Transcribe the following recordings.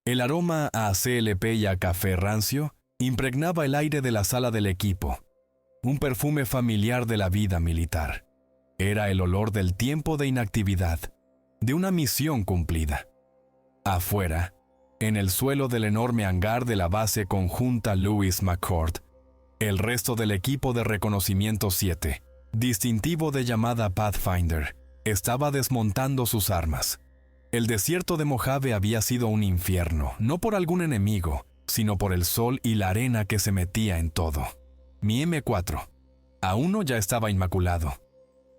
El aroma a CLP y a café rancio impregnaba el aire de la sala del equipo, un perfume familiar de la vida militar. Era el olor del tiempo de inactividad, de una misión cumplida. Afuera, en el suelo del enorme hangar de la base conjunta Lewis McChord, el resto del equipo de reconocimiento 7, distintivo de llamada Pathfinder, estaba desmontando sus armas. El desierto de Mojave había sido un infierno, no por algún enemigo, sino por el sol y la arena que se metía en todo. Mi M4, a uno ya estaba inmaculado.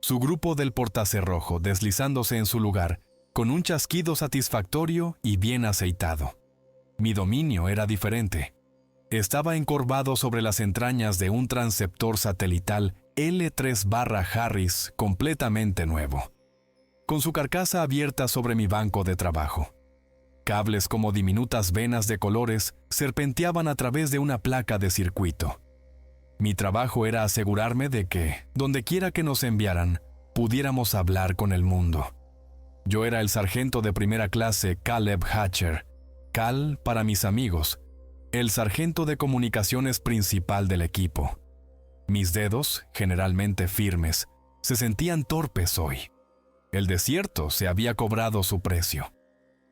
Su grupo del portacerrojo deslizándose en su lugar, con un chasquido satisfactorio y bien aceitado. Mi dominio era diferente. Estaba encorvado sobre las entrañas de un transceptor satelital L3/Harris completamente nuevo, con su carcasa abierta sobre mi banco de trabajo. Cables como diminutas venas de colores serpenteaban a través de una placa de circuito. Mi trabajo era asegurarme de que, dondequiera que nos enviaran, pudiéramos hablar con el mundo. Yo era el sargento de primera clase Caleb Hatcher, Cal para mis amigos, el sargento de comunicaciones principal del equipo. Mis dedos, generalmente firmes, se sentían torpes hoy. El desierto se había cobrado su precio.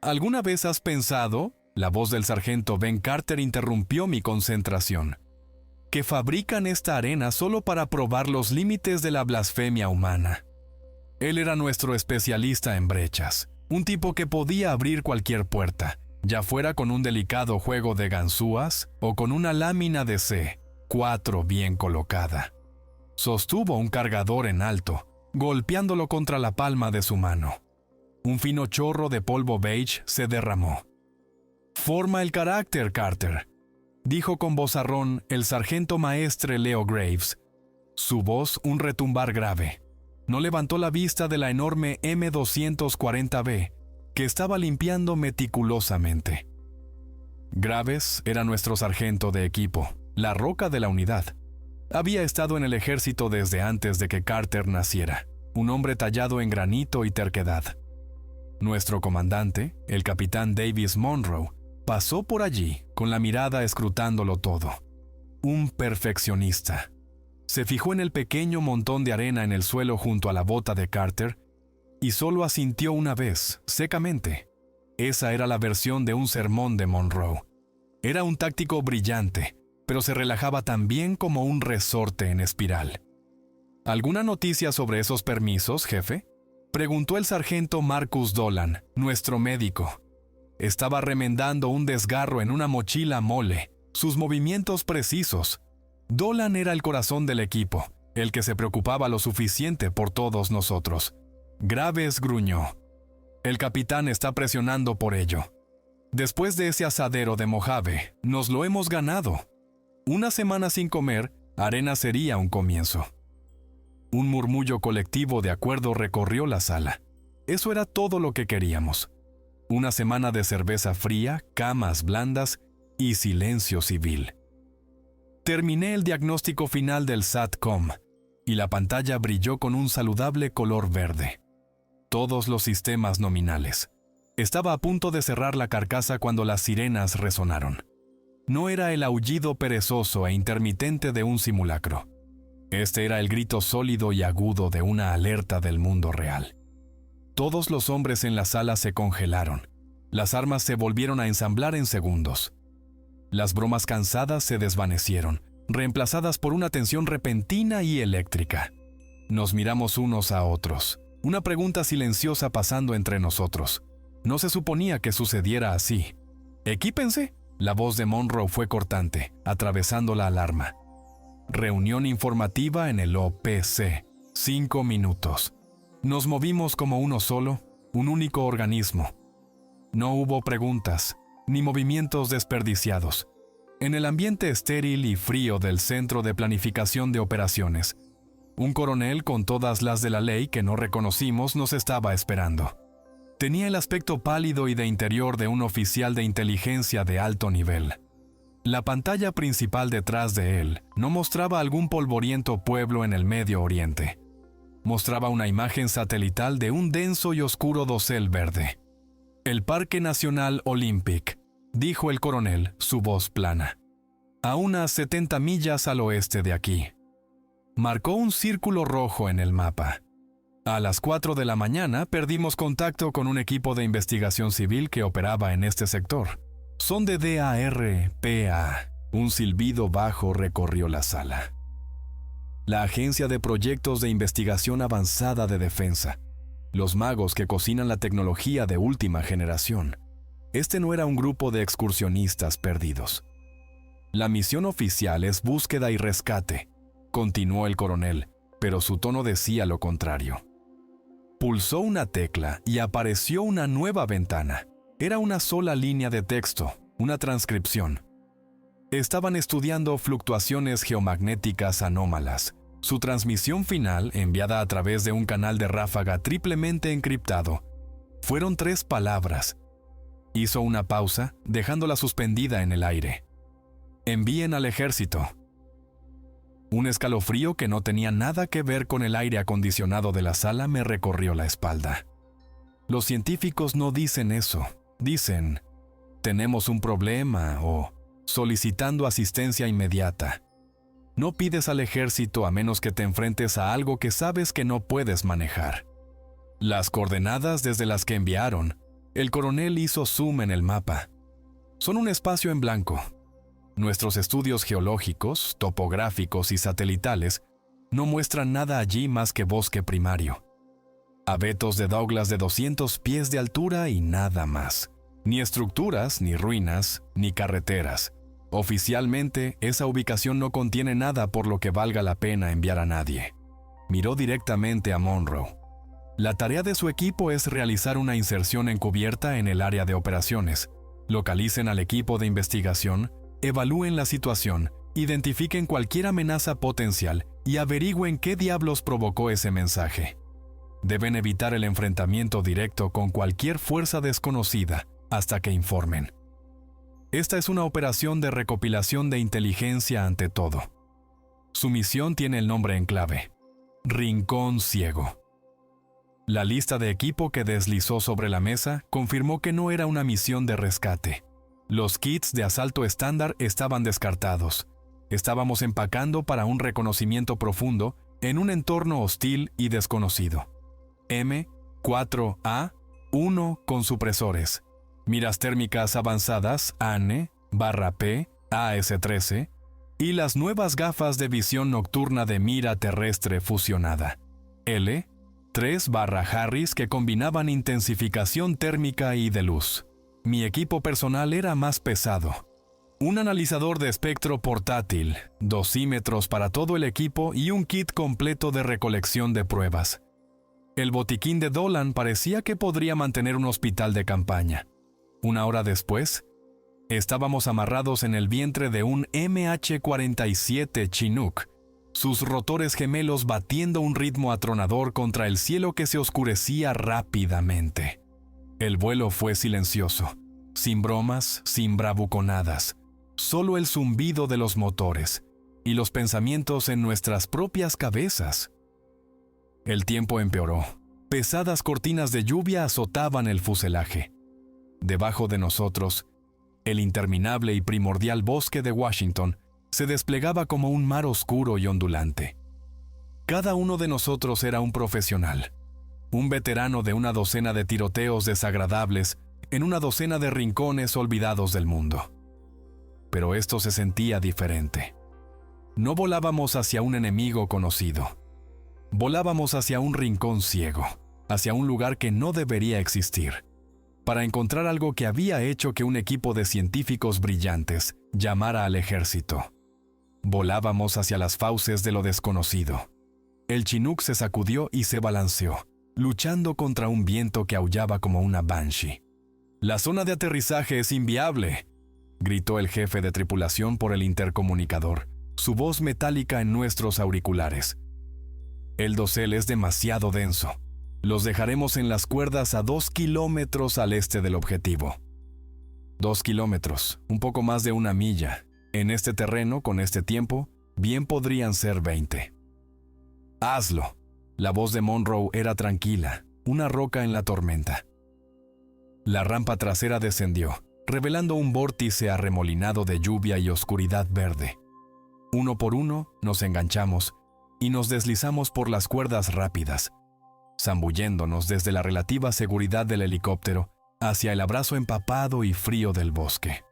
¿Alguna vez has pensado, la voz del sargento Ben Carter interrumpió mi concentración, que fabrican esta arena solo para probar los límites de la blasfemia humana? Él era nuestro especialista en brechas, un tipo que podía abrir cualquier puerta, ya fuera con un delicado juego de ganzúas o con una lámina de C4 bien colocada. Sostuvo un cargador en alto, golpeándolo contra la palma de su mano. Un fino chorro de polvo beige se derramó. «Forma el carácter, Carter», dijo con vozarrón el sargento maestre Leo Graves. Su voz un retumbar grave. No levantó la vista de la enorme M240B, que estaba limpiando meticulosamente. Graves era nuestro sargento de equipo, la roca de la unidad. Había estado en el ejército desde antes de que Carter naciera, un hombre tallado en granito y terquedad. Nuestro comandante, el capitán Davis Monroe, pasó por allí con la mirada escrutándolo todo. Un perfeccionista. Se fijó en el pequeño montón de arena en el suelo junto a la bota de Carter y solo asintió una vez, secamente. Esa era la versión de un sermón de Monroe. Era un táctico brillante, pero se relajaba tan bien como un resorte en espiral. ¿Alguna noticia sobre esos permisos, jefe?, preguntó el sargento Marcus Dolan, nuestro médico. Estaba remendando un desgarro en una mochila mole, sus movimientos precisos. Dolan era el corazón del equipo, el que se preocupaba lo suficiente por todos nosotros. Graves gruñó. El capitán está presionando por ello. Después de ese asadero de Mojave, nos lo hemos ganado. Una semana sin comer, arena sería un comienzo. Un murmullo colectivo de acuerdo recorrió la sala. Eso era todo lo que queríamos. Una semana de cerveza fría, camas blandas y silencio civil. Terminé el diagnóstico final del SATCOM y la pantalla brilló con un saludable color verde. Todos los sistemas nominales. Estaba a punto de cerrar la carcasa cuando las sirenas resonaron. No era el aullido perezoso e intermitente de un simulacro. Este era el grito sólido y agudo de una alerta del mundo real. Todos los hombres en la sala se congelaron. Las armas se volvieron a ensamblar en segundos. Las bromas cansadas se desvanecieron, reemplazadas por una tensión repentina y eléctrica. Nos miramos unos a otros, una pregunta silenciosa pasando entre nosotros. No se suponía que sucediera así. «Equípense», la voz de Monroe fue cortante, atravesando la alarma. Reunión informativa en el OPC. 5 minutos. Nos movimos como uno solo, un único organismo. No hubo preguntas, ni movimientos desperdiciados. En el ambiente estéril y frío del Centro de Planificación de Operaciones, un coronel con todas las de la ley que no reconocimos nos estaba esperando. Tenía el aspecto pálido y de interior de un oficial de inteligencia de alto nivel. La pantalla principal detrás de él no mostraba algún polvoriento pueblo en el Medio Oriente. Mostraba una imagen satelital de un denso y oscuro dosel verde. El Parque Nacional Olympic, dijo el coronel, su voz plana. A unas 70 millas al oeste de aquí. Marcó un círculo rojo en el mapa. A las 4 de la mañana perdimos contacto con un equipo de investigación civil que operaba en este sector. Son de DARPA. Un silbido bajo recorrió la sala. La Agencia de Proyectos de Investigación Avanzada de Defensa. Los magos que cocinan la tecnología de última generación. Este no era un grupo de excursionistas perdidos. La misión oficial es búsqueda y rescate, continuó el coronel, pero su tono decía lo contrario. Pulsó una tecla y apareció una nueva ventana. Era una sola línea de texto, una transcripción. Estaban estudiando fluctuaciones geomagnéticas anómalas. Su transmisión final, enviada a través de un canal de ráfaga triplemente encriptado, fueron 3 palabras. Hizo una pausa, dejándola suspendida en el aire. Envíen al ejército. Un escalofrío que no tenía nada que ver con el aire acondicionado de la sala me recorrió la espalda. Los científicos no dicen eso. Dicen, tenemos un problema o solicitando asistencia inmediata. No pides al ejército a menos que te enfrentes a algo que sabes que no puedes manejar. Las coordenadas desde las que enviaron, el coronel hizo zoom en el mapa. Son un espacio en blanco. Nuestros estudios geológicos, topográficos y satelitales no muestran nada allí más que bosque primario. Abetos de Douglas de 200 pies de altura y nada más. Ni estructuras, ni ruinas, ni carreteras. Oficialmente, esa ubicación no contiene nada por lo que valga la pena enviar a nadie. Miró directamente a Monroe. La tarea de su equipo es realizar una inserción encubierta en el área de operaciones. Localicen al equipo de investigación, evalúen la situación, identifiquen cualquier amenaza potencial y averigüen qué diablos provocó ese mensaje. Deben evitar el enfrentamiento directo con cualquier fuerza desconocida hasta que informen. Esta es una operación de recopilación de inteligencia ante todo. Su misión tiene el nombre en clave: Rincón Ciego. La lista de equipo que deslizó sobre la mesa confirmó que no era una misión de rescate. Los kits de asalto estándar estaban descartados. Estábamos empacando para un reconocimiento profundo en un entorno hostil y desconocido. M4A1 con supresores. Miras térmicas avanzadas ANE/P, AS-13 y las nuevas gafas de visión nocturna de mira terrestre fusionada. L3/Harris que combinaban intensificación térmica y de luz. Mi equipo personal era más pesado. Un analizador de espectro portátil, dosímetros para todo el equipo y un kit completo de recolección de pruebas. El botiquín de Dolan parecía que podría mantener un hospital de campaña. Una hora después, estábamos amarrados en el vientre de un MH-47 Chinook, sus rotores gemelos batiendo un ritmo atronador contra el cielo que se oscurecía rápidamente. El vuelo fue silencioso, sin bromas, sin bravuconadas, solo el zumbido de los motores y los pensamientos en nuestras propias cabezas. El tiempo empeoró. Pesadas cortinas de lluvia azotaban el fuselaje. Debajo de nosotros, el interminable y primordial bosque de Washington se desplegaba como un mar oscuro y ondulante. Cada uno de nosotros era un profesional, un veterano de una docena de tiroteos desagradables en una docena de rincones olvidados del mundo. Pero esto se sentía diferente. No volábamos hacia un enemigo conocido. Volábamos hacia un rincón ciego, hacia un lugar que no debería existir, para encontrar algo que había hecho que un equipo de científicos brillantes llamara al ejército. Volábamos hacia las fauces de lo desconocido. El Chinook se sacudió y se balanceó, luchando contra un viento que aullaba como una banshee. «La zona de aterrizaje es inviable», gritó el jefe de tripulación por el intercomunicador, su voz metálica en nuestros auriculares. «El dosel es demasiado denso. Los dejaremos en las cuerdas a 2 kilómetros al este del objetivo». 2 kilómetros, un poco más de 1 milla. En este terreno, con este tiempo, bien podrían ser 20. «Hazlo». La voz de Monroe era tranquila, una roca en la tormenta. La rampa trasera descendió, revelando un vórtice arremolinado de lluvia y oscuridad verde. Uno por uno nos enganchamos y nos deslizamos por las cuerdas rápidas, zambulléndonos desde la relativa seguridad del helicóptero hacia el abrazo empapado y frío del bosque.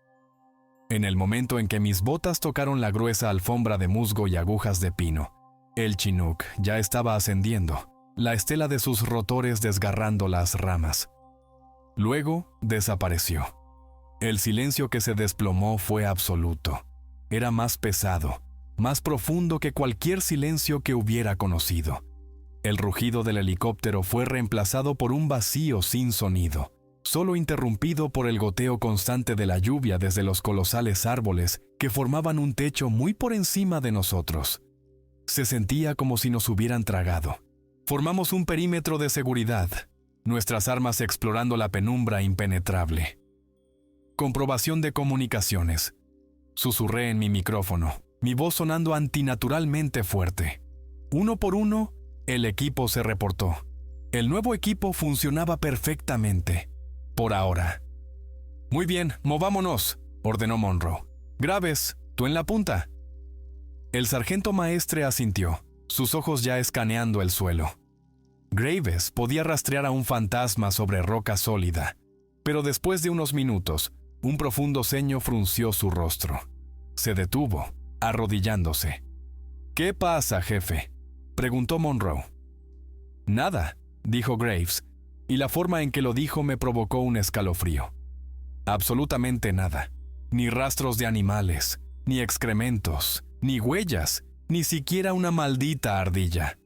En el momento en que mis botas tocaron la gruesa alfombra de musgo y agujas de pino, el Chinook ya estaba ascendiendo, la estela de sus rotores desgarrando las ramas. Luego desapareció. El silencio que se desplomó fue absoluto. Era más pesado, más profundo que cualquier silencio que hubiera conocido. El rugido del helicóptero fue reemplazado por un vacío sin sonido, solo interrumpido por el goteo constante de la lluvia desde los colosales árboles que formaban un techo muy por encima de nosotros. Se sentía como si nos hubieran tragado. Formamos un perímetro de seguridad, nuestras armas explorando la penumbra impenetrable. Comprobación de comunicaciones. Susurré en mi micrófono, mi voz sonando antinaturalmente fuerte. Uno por uno, el equipo se reportó. El nuevo equipo funcionaba perfectamente. Por ahora. «Muy bien, movámonos», ordenó Monroe. «Graves, tú en la punta». El sargento maestre asintió, sus ojos ya escaneando el suelo. Graves podía rastrear a un fantasma sobre roca sólida, pero después de unos minutos, un profundo ceño frunció su rostro. Se detuvo, arrodillándose. «¿Qué pasa, jefe?», preguntó Monroe. «Nada», dijo Graves, y la forma en que lo dijo me provocó un escalofrío. Absolutamente nada. Ni rastros de animales, ni excrementos, ni huellas, ni siquiera una maldita ardilla.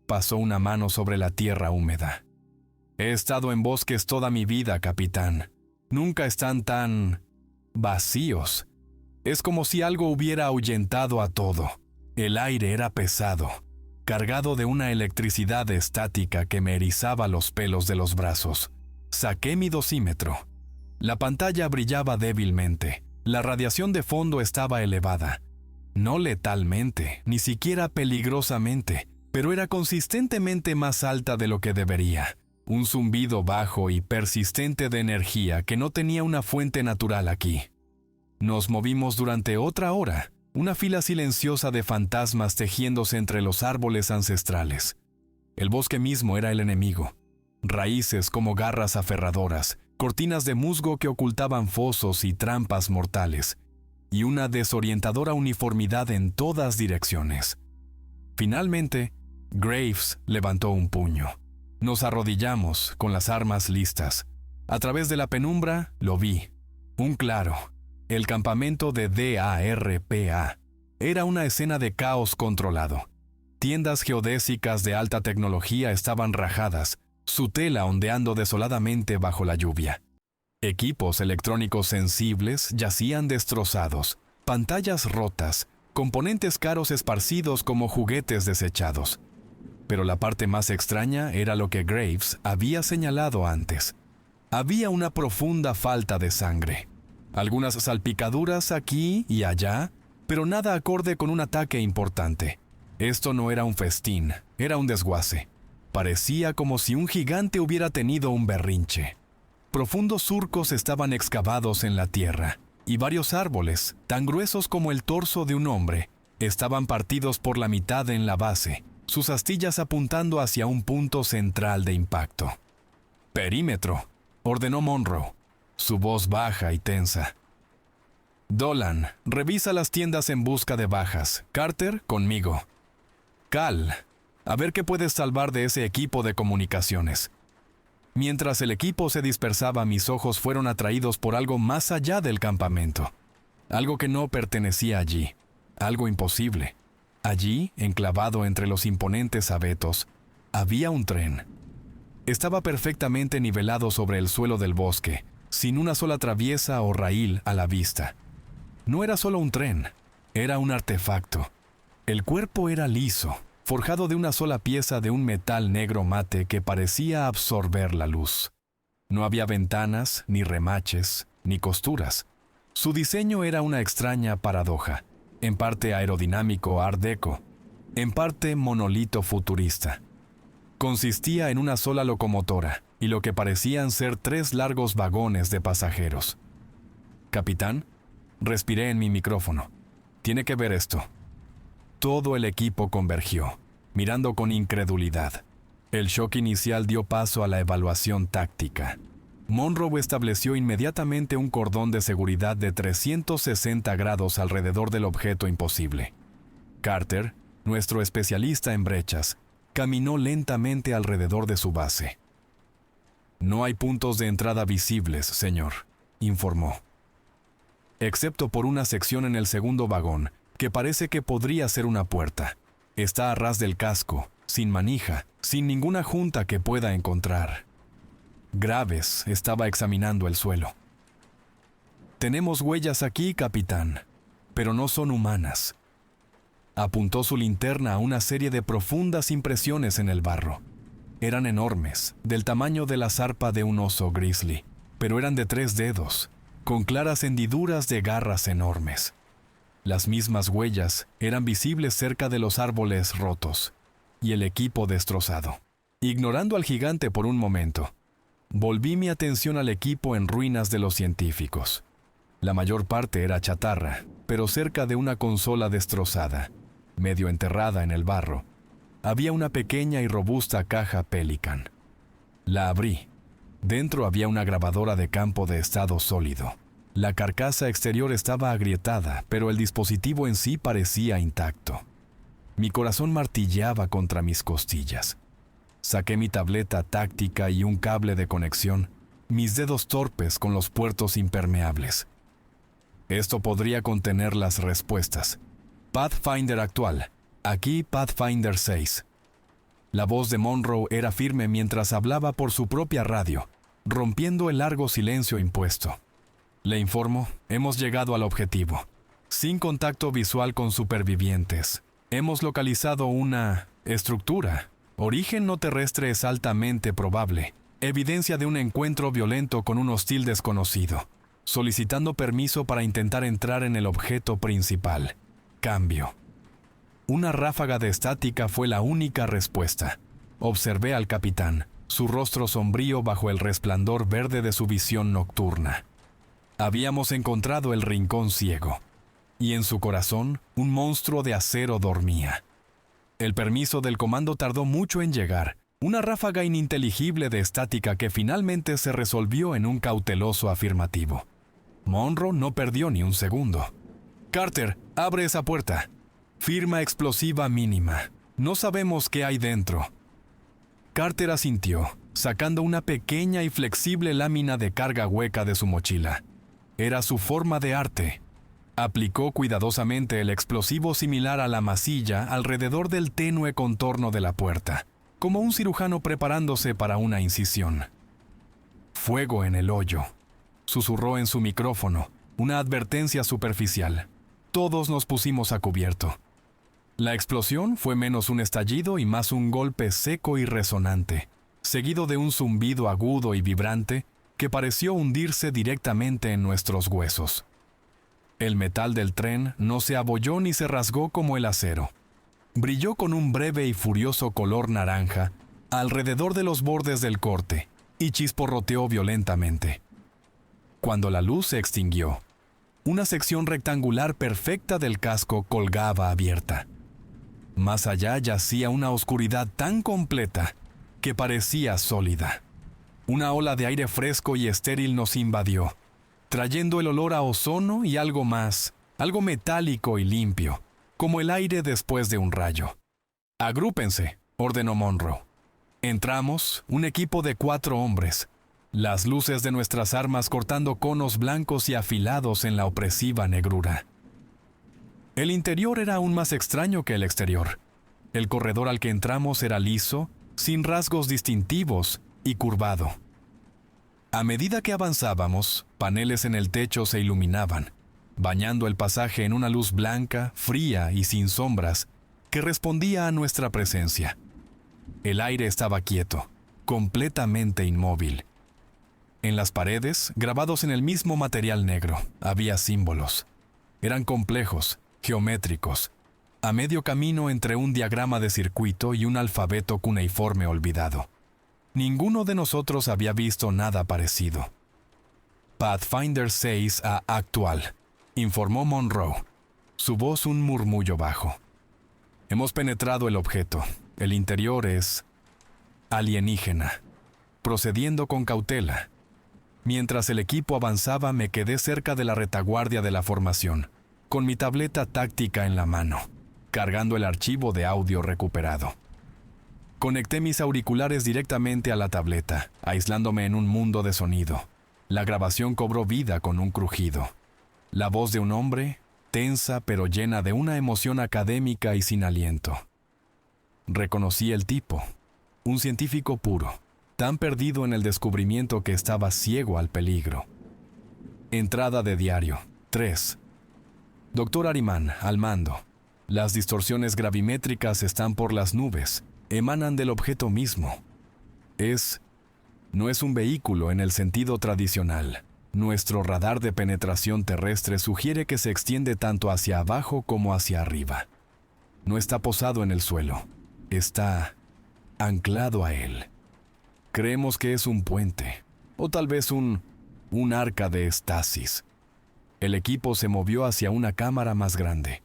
Pasó una mano sobre la tierra húmeda. «He estado en bosques toda mi vida, capitán. Nunca están tan vacíos. Es como si algo hubiera ahuyentado a todo. El aire era pesado, cargado de una electricidad estática que me erizaba los pelos de los brazos. Saqué mi dosímetro. La pantalla brillaba débilmente. La radiación de fondo estaba elevada. No letalmente, ni siquiera peligrosamente, pero era consistentemente más alta de lo que debería. Un zumbido bajo y persistente de energía que no tenía una fuente natural aquí. Nos movimos durante otra hora. Una fila silenciosa de fantasmas tejiéndose entre los árboles ancestrales. El bosque mismo era el enemigo. Raíces como garras aferradoras, cortinas de musgo que ocultaban fosos y trampas mortales, y una desorientadora uniformidad en todas direcciones. Finalmente, Graves levantó un puño. Nos arrodillamos, con las armas listas. A través de la penumbra, lo vi. Un claro. El campamento de DARPA era una escena de caos controlado. Tiendas geodésicas de alta tecnología estaban rajadas, su tela ondeando desoladamente bajo la lluvia. Equipos electrónicos sensibles yacían destrozados, pantallas rotas, componentes caros esparcidos como juguetes desechados. Pero la parte más extraña era lo que Graves había señalado antes. Había una profunda falta de sangre. Algunas salpicaduras aquí y allá, pero nada acorde con un ataque importante. Esto no era un festín, era un desguace. Parecía como si un gigante hubiera tenido un berrinche. Profundos surcos estaban excavados en la tierra, y varios árboles, tan gruesos como el torso de un hombre, estaban partidos por la mitad en la base, sus astillas apuntando hacia un punto central de impacto. «Perímetro», ordenó Monroe, su voz baja y tensa. «Dolan, revisa las tiendas en busca de bajas. Carter, conmigo. Cal, a ver qué puedes salvar de ese equipo de comunicaciones». Mientras el equipo se dispersaba, mis ojos fueron atraídos por algo más allá del campamento. Algo que no pertenecía allí. Algo imposible. Allí, enclavado entre los imponentes abetos, había un tren. Estaba perfectamente nivelado sobre el suelo del bosque, sin una sola traviesa o raíl a la vista. No era solo un tren, era un artefacto. El cuerpo era liso, forjado de una sola pieza de un metal negro mate que parecía absorber la luz. No había ventanas, ni remaches, ni costuras. Su diseño era una extraña paradoja, en parte aerodinámico art deco, en parte monolito futurista. Consistía en una sola locomotora y lo que parecían ser 3 largos vagones de pasajeros. Capitán, respiré en mi micrófono. Tiene que ver esto. Todo el equipo convergió, mirando con incredulidad. El shock inicial dio paso a la evaluación táctica. Monroe estableció inmediatamente un cordón de seguridad de 360 grados alrededor del objeto imposible. Carter, nuestro especialista en brechas, caminó lentamente alrededor de su base. No hay puntos de entrada visibles, señor, informó. Excepto por una sección en el segundo vagón, que parece que podría ser una puerta. Está a ras del casco, sin manija, sin ninguna junta que pueda encontrar. Graves estaba examinando el suelo. Tenemos huellas aquí, capitán, pero no son humanas. Apuntó su linterna a una serie de profundas impresiones en el barro. Eran enormes, del tamaño de la zarpa de un oso grizzly, pero eran de 3 dedos, con claras hendiduras de garras enormes. Las mismas huellas eran visibles cerca de los árboles rotos y el equipo destrozado. Ignorando al gigante por un momento, volví mi atención al equipo en ruinas de los científicos. La mayor parte era chatarra, pero cerca de una consola destrozada, medio enterrada en el barro, había una pequeña y robusta caja Pelican. La abrí. Dentro había una grabadora de campo de estado sólido. La carcasa exterior estaba agrietada, pero el dispositivo en sí parecía intacto. Mi corazón martilleaba contra mis costillas. Saqué mi tableta táctica y un cable de conexión, mis dedos torpes con los puertos impermeables. Esto podría contener las respuestas. Pathfinder actual. Aquí Pathfinder 6. La voz de Monroe era firme mientras hablaba por su propia radio, rompiendo el largo silencio impuesto. Le informo, hemos llegado al objetivo. Sin contacto visual con supervivientes. Hemos localizado una estructura. Origen no terrestre es altamente probable. Evidencia de un encuentro violento con un hostil desconocido. Solicitando permiso para intentar entrar en el objeto principal. Cambio. Una ráfaga de estática fue la única respuesta. Observé al capitán, su rostro sombrío bajo el resplandor verde de su visión nocturna. Habíamos encontrado el rincón ciego, y en su corazón un monstruo de acero dormía. El permiso del comando tardó mucho en llegar, una ráfaga ininteligible de estática que finalmente se resolvió en un cauteloso afirmativo. Monroe no perdió ni un segundo. «Carter, abre esa puerta. Firma explosiva mínima. No sabemos qué hay dentro». Carter asintió, sacando una pequeña y flexible lámina de carga hueca de su mochila. Era su forma de arte. Aplicó cuidadosamente el explosivo similar a la masilla alrededor del tenue contorno de la puerta, como un cirujano preparándose para una incisión. «Fuego en el hoyo», susurró en su micrófono, una advertencia superficial. Todos nos pusimos a cubierto. La explosión fue menos un estallido y más un golpe seco y resonante, seguido de un zumbido agudo y vibrante que pareció hundirse directamente en nuestros huesos. El metal del tren no se abolló ni se rasgó como el acero. Brilló con un breve y furioso color naranja alrededor de los bordes del corte y chisporroteó violentamente. Cuando la luz se extinguió, una sección rectangular perfecta del casco colgaba abierta. Más allá yacía una oscuridad tan completa que parecía sólida. Una ola de aire fresco y estéril nos invadió, trayendo el olor a ozono y algo más, algo metálico y limpio, como el aire después de un rayo. «Agrúpense», ordenó Monroe. Entramos, un equipo de 4 hombres, las luces de nuestras armas cortando conos blancos y afilados en la opresiva negrura. El interior era aún más extraño que el exterior. El corredor al que entramos era liso, sin rasgos distintivos y curvado. A medida que avanzábamos, paneles en el techo se iluminaban, bañando el pasaje en una luz blanca, fría y sin sombras, que respondía a nuestra presencia. El aire estaba quieto, completamente inmóvil. En las paredes, grabados en el mismo material negro, había símbolos. Eran complejos, geométricos, a medio camino entre un diagrama de circuito y un alfabeto cuneiforme olvidado. Ninguno de nosotros había visto nada parecido. Pathfinder 6A actual, informó Monroe, su voz un murmullo bajo. Hemos penetrado el objeto. El interior es alienígena. Procediendo con cautela. Mientras el equipo avanzaba, me quedé cerca de la retaguardia de la formación, con mi tableta táctica en la mano, cargando el archivo de audio recuperado. Conecté mis auriculares directamente a la tableta, aislándome en un mundo de sonido. La grabación cobró vida con un crujido. La voz de un hombre, tensa pero llena de una emoción académica y sin aliento. Reconocí el tipo, un científico puro, tan perdido en el descubrimiento que estaba ciego al peligro. Entrada de diario, 3. Dr. Ahriman, al mando. Las distorsiones gravimétricas están por las nubes, emanan del objeto mismo. No es un vehículo en el sentido tradicional. Nuestro radar de penetración terrestre sugiere que se extiende tanto hacia abajo como hacia arriba. No está posado en el suelo, está anclado a él. Creemos que es un puente, o tal vez un arca de estasis. El equipo se movió hacia una cámara más grande.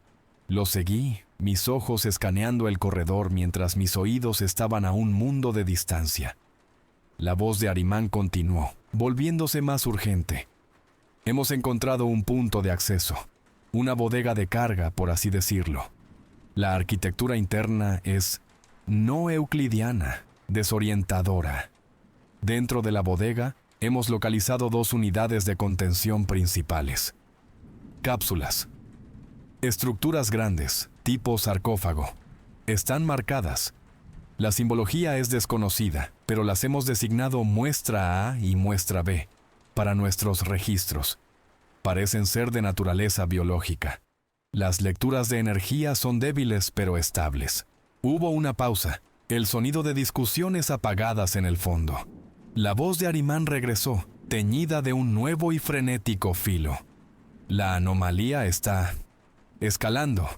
Lo seguí, mis ojos escaneando el corredor mientras mis oídos estaban a un mundo de distancia. La voz de Ahriman continuó, volviéndose más urgente. Hemos encontrado un punto de acceso, una bodega de carga, por así decirlo. La arquitectura interna es no euclidiana, desorientadora. Dentro de la bodega, hemos localizado 2 unidades de contención principales. Cápsulas. Estructuras grandes, tipo sarcófago. Están marcadas. La simbología es desconocida, pero las hemos designado muestra A y muestra B para nuestros registros. Parecen ser de naturaleza biológica. Las lecturas de energía son débiles pero estables. Hubo una pausa, el sonido de discusiones apagadas en el fondo. La voz de Ahriman regresó, teñida de un nuevo y frenético filo. La anomalía está escalando.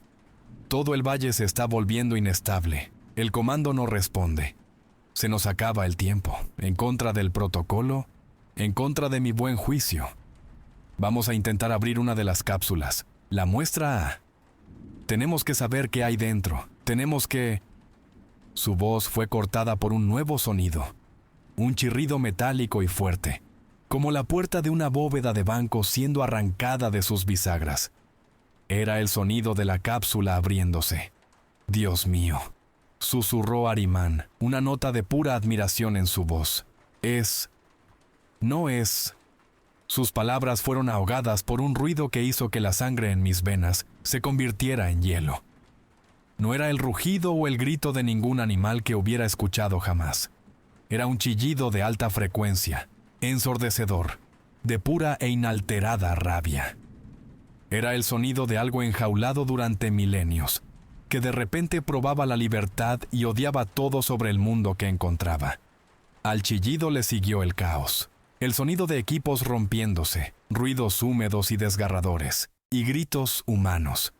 Todo el valle se está volviendo inestable. El comando no responde. Se nos acaba el tiempo, en contra del protocolo, en contra de mi buen juicio. Vamos a intentar abrir una de las cápsulas, la muestra A. Tenemos que saber qué hay dentro. Tenemos que... Su voz fue cortada por un nuevo sonido. Un chirrido metálico y fuerte, como la puerta de una bóveda de banco siendo arrancada de sus bisagras. Era el sonido de la cápsula abriéndose. Dios mío, susurró Ahriman, una nota de pura admiración en su voz. No es... Sus palabras fueron ahogadas por un ruido que hizo que la sangre en mis venas se convirtiera en hielo. No era el rugido o el grito de ningún animal que hubiera escuchado jamás. Era un chillido de alta frecuencia, ensordecedor, de pura e inalterada rabia. Era el sonido de algo enjaulado durante milenios, que de repente probaba la libertad y odiaba todo sobre el mundo que encontraba. Al chillido le siguió el caos, el sonido de equipos rompiéndose, ruidos húmedos y desgarradores, y gritos humanos.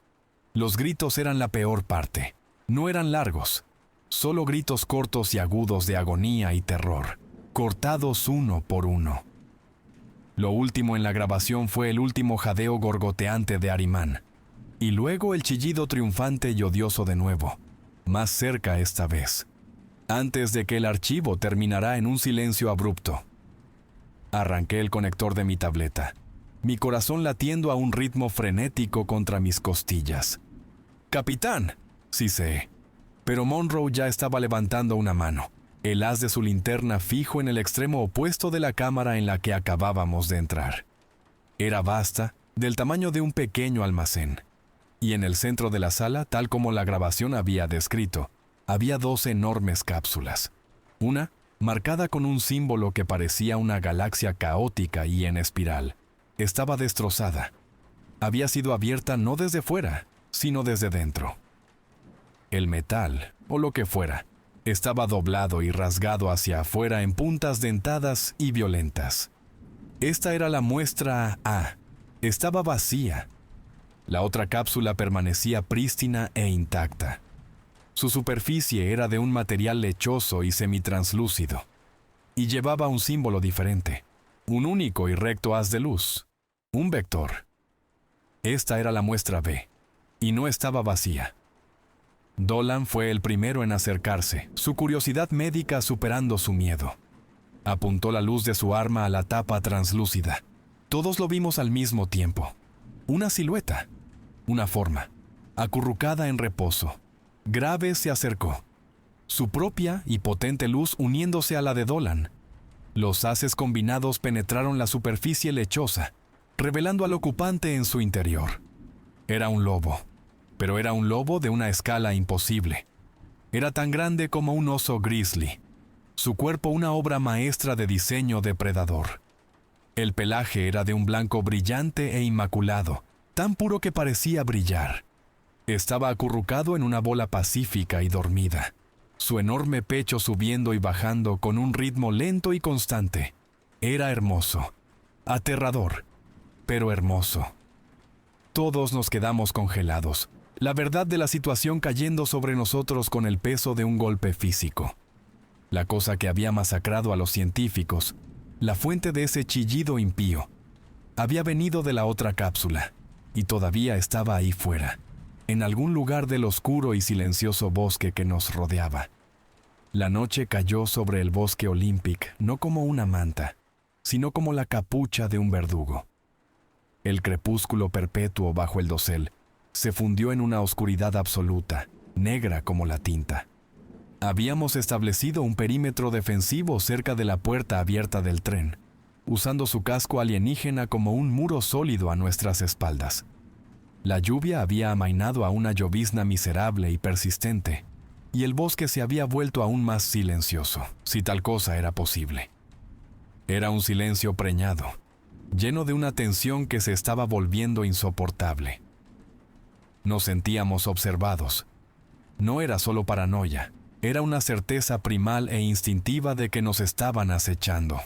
Los gritos eran la peor parte. No eran largos, solo gritos cortos y agudos de agonía y terror, cortados uno por uno. Lo último en la grabación fue el último jadeo gorgoteante de Ahriman, y luego el chillido triunfante y odioso de nuevo, más cerca esta vez, antes de que el archivo terminara en un silencio abrupto. Arranqué el conector de mi tableta, mi corazón latiendo a un ritmo frenético contra mis costillas. «¡Capitán!», siseé. Pero Monroe ya estaba levantando una mano, el haz de su linterna fijo en el extremo opuesto de la cámara en la que acabábamos de entrar. Era vasta, del tamaño de un pequeño almacén, y en el centro de la sala, tal como la grabación había descrito, había 2 enormes cápsulas. Una, marcada con un símbolo que parecía una galaxia caótica y en espiral, estaba destrozada. Había sido abierta no desde fuera, sino desde dentro. El metal, o lo que fuera, estaba doblado y rasgado hacia afuera en puntas dentadas y violentas. Esta era la muestra A. Estaba vacía. La otra cápsula permanecía prístina e intacta. Su superficie era de un material lechoso y semitranslúcido, y llevaba un símbolo diferente, Un único y recto haz de luz. Un vector. Esta era la muestra B, y no estaba vacía. Dolan fue el primero en acercarse, su curiosidad médica superando su miedo. Apuntó la luz de su arma a la tapa translúcida. Todos lo vimos al mismo tiempo. Una silueta, una forma, acurrucada en reposo. Graves se acercó, su propia y potente luz uniéndose a la de Dolan. Los haces combinados penetraron la superficie lechosa, revelando al ocupante en su interior. Era un lobo, pero era un lobo de una escala imposible. Era tan grande como un oso grizzly, su cuerpo una obra maestra de diseño depredador. El pelaje era de un blanco brillante e inmaculado, tan puro que parecía brillar. Estaba acurrucado en una bola pacífica y dormida, su enorme pecho subiendo y bajando con un ritmo lento y constante. Era hermoso, aterrador, pero hermoso. Todos nos quedamos congelados, la verdad de la situación cayendo sobre nosotros con el peso de un golpe físico. La cosa que había masacrado a los científicos, la fuente de ese chillido impío, había venido de la otra cápsula y todavía estaba ahí fuera, en algún lugar del oscuro y silencioso bosque que nos rodeaba. La noche cayó sobre el bosque Olympic no como una manta, sino como la capucha de un verdugo. El crepúsculo perpetuo bajo el dosel se fundió en una oscuridad absoluta, negra como la tinta. Habíamos establecido un perímetro defensivo cerca de la puerta abierta del tren, usando su casco alienígena como un muro sólido a nuestras espaldas. La lluvia había amainado a una llovizna miserable y persistente, y el bosque se había vuelto aún más silencioso, si tal cosa era posible. Era un silencio preñado, lleno de una tensión que se estaba volviendo insoportable. Nos sentíamos observados. No era solo paranoia, era una certeza primal e instintiva de que nos estaban acechando.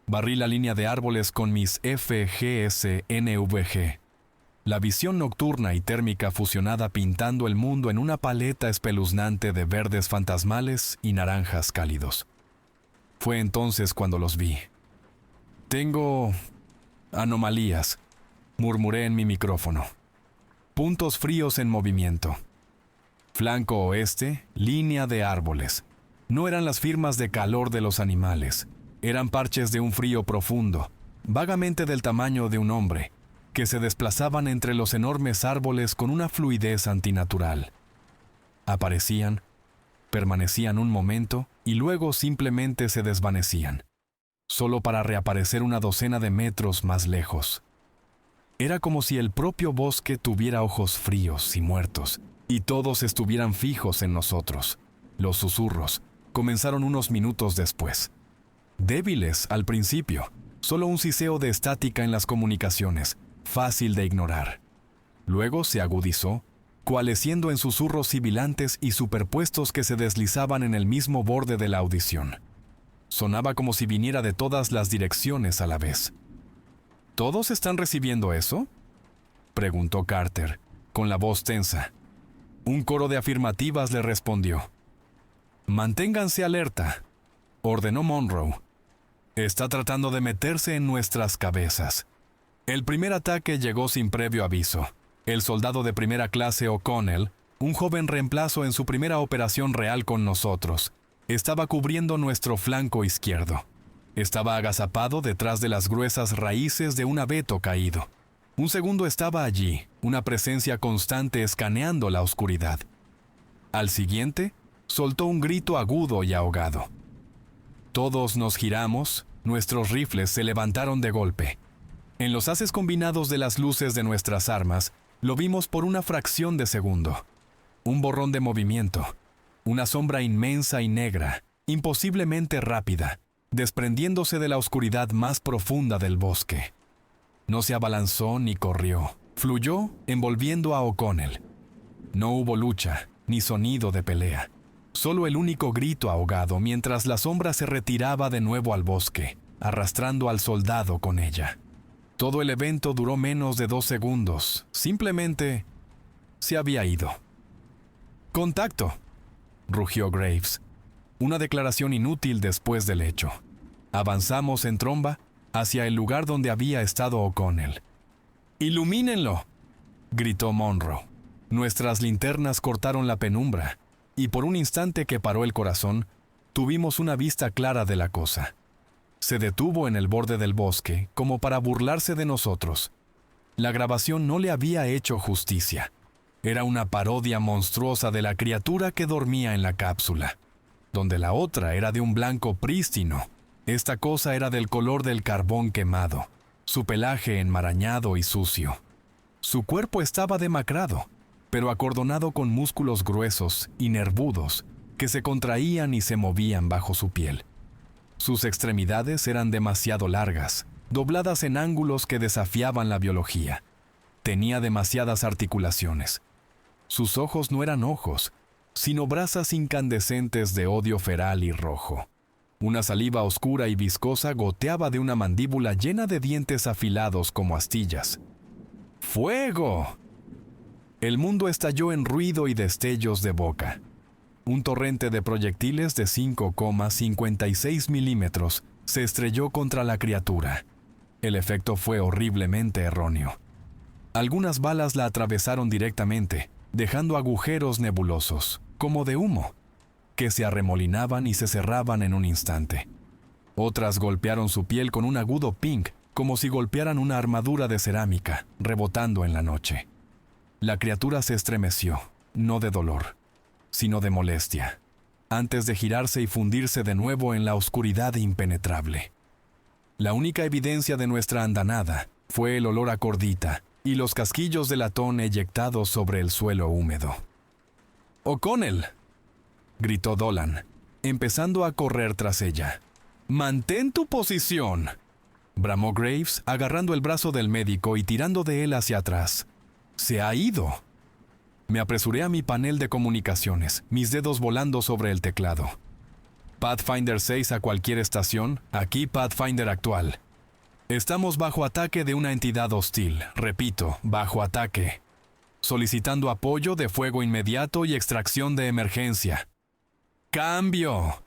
Barrí la línea de árboles con mis FGS-NVG. La visión nocturna y térmica fusionada pintando el mundo en una paleta espeluznante de verdes fantasmales y naranjas cálidos. Fue entonces cuando los vi. Tengo anomalías, murmuré en mi micrófono. Puntos fríos en movimiento. Flanco oeste, línea de árboles. No eran las firmas de calor de los animales. Eran parches de un frío profundo, vagamente del tamaño de un hombre, que se desplazaban entre los enormes árboles con una fluidez antinatural. Aparecían, permanecían un momento y luego simplemente se desvanecían, solo para reaparecer una docena de metros más lejos. Era como si el propio bosque tuviera ojos fríos y muertos, y todos estuvieran fijos en nosotros. Los susurros comenzaron unos minutos después. Débiles al principio, solo un siseo de estática en las comunicaciones, fácil de ignorar. Luego se agudizó, coalesciendo en susurros sibilantes y superpuestos que se deslizaban en el mismo borde de la audición. Sonaba como si viniera de todas las direcciones a la vez. ¿Todos están recibiendo eso?, preguntó Carter, con la voz tensa. Un coro de afirmativas le respondió. «Manténganse alerta», ordenó Monroe. «Está tratando de meterse en nuestras cabezas». El primer ataque llegó sin previo aviso. El soldado de primera clase O'Connell, un joven reemplazo en su primera operación real con nosotros, estaba cubriendo nuestro flanco izquierdo. Estaba agazapado detrás de las gruesas raíces de un abeto caído. Un segundo estaba allí, una presencia constante escaneando la oscuridad. Al siguiente, soltó un grito agudo y ahogado. Todos nos giramos, nuestros rifles se levantaron de golpe. En los haces combinados de las luces de nuestras armas, lo vimos por una fracción de segundo. Un borrón de movimiento, una sombra inmensa y negra, imposiblemente rápida, desprendiéndose de la oscuridad más profunda del bosque. No se abalanzó ni corrió, fluyó envolviendo a O'Connell. No hubo lucha, ni sonido de pelea. Solo el único grito ahogado mientras la sombra se retiraba de nuevo al bosque, arrastrando al soldado con ella. Todo el evento duró menos de 2 segundos. Simplemente se había ido. «¡Contacto!», rugió Graves. Una declaración inútil después del hecho. Avanzamos en tromba, hacia el lugar donde había estado O'Connell. ¡Ilumínenlo!, gritó Monroe. Nuestras linternas cortaron la penumbra, y por un instante que paró el corazón, tuvimos una vista clara de la cosa. Se detuvo en el borde del bosque, como para burlarse de nosotros. La grabación no le había hecho justicia. Era una parodia monstruosa de la criatura que dormía en la cápsula, donde la otra era de un blanco prístino. Esta cosa era del color del carbón quemado, su pelaje enmarañado y sucio. Su cuerpo estaba demacrado, pero acordonado con músculos gruesos y nervudos que se contraían y se movían bajo su piel. Sus extremidades eran demasiado largas, dobladas en ángulos que desafiaban la biología. Tenía demasiadas articulaciones. Sus ojos no eran ojos, sino brasas incandescentes de odio feral y rojo. Una saliva oscura y viscosa goteaba de una mandíbula llena de dientes afilados como astillas. ¡Fuego! El mundo estalló en ruido y destellos de boca. Un torrente de proyectiles de 5,56 milímetros se estrelló contra la criatura. El efecto fue horriblemente erróneo. Algunas balas la atravesaron directamente, dejando agujeros nebulosos, como de humo, que se arremolinaban y se cerraban en un instante. Otras golpearon su piel con un agudo ping, como si golpearan una armadura de cerámica, rebotando en la noche. La criatura se estremeció, no de dolor, sino de molestia, antes de girarse y fundirse de nuevo en la oscuridad impenetrable. La única evidencia de nuestra andanada fue el olor a cordita y los casquillos de latón eyectados sobre el suelo húmedo. «¡O'Connell!», gritó Dolan, empezando a correr tras ella. «¡Mantén tu posición!», bramó Graves, agarrando el brazo del médico y tirando de él hacia atrás. «¡Se ha ido!». Me apresuré a mi panel de comunicaciones, mis dedos volando sobre el teclado. Pathfinder 6 a cualquier estación, aquí Pathfinder actual. Estamos bajo ataque de una entidad hostil, repito, bajo ataque. Solicitando apoyo de fuego inmediato y extracción de emergencia. ¡Cambio!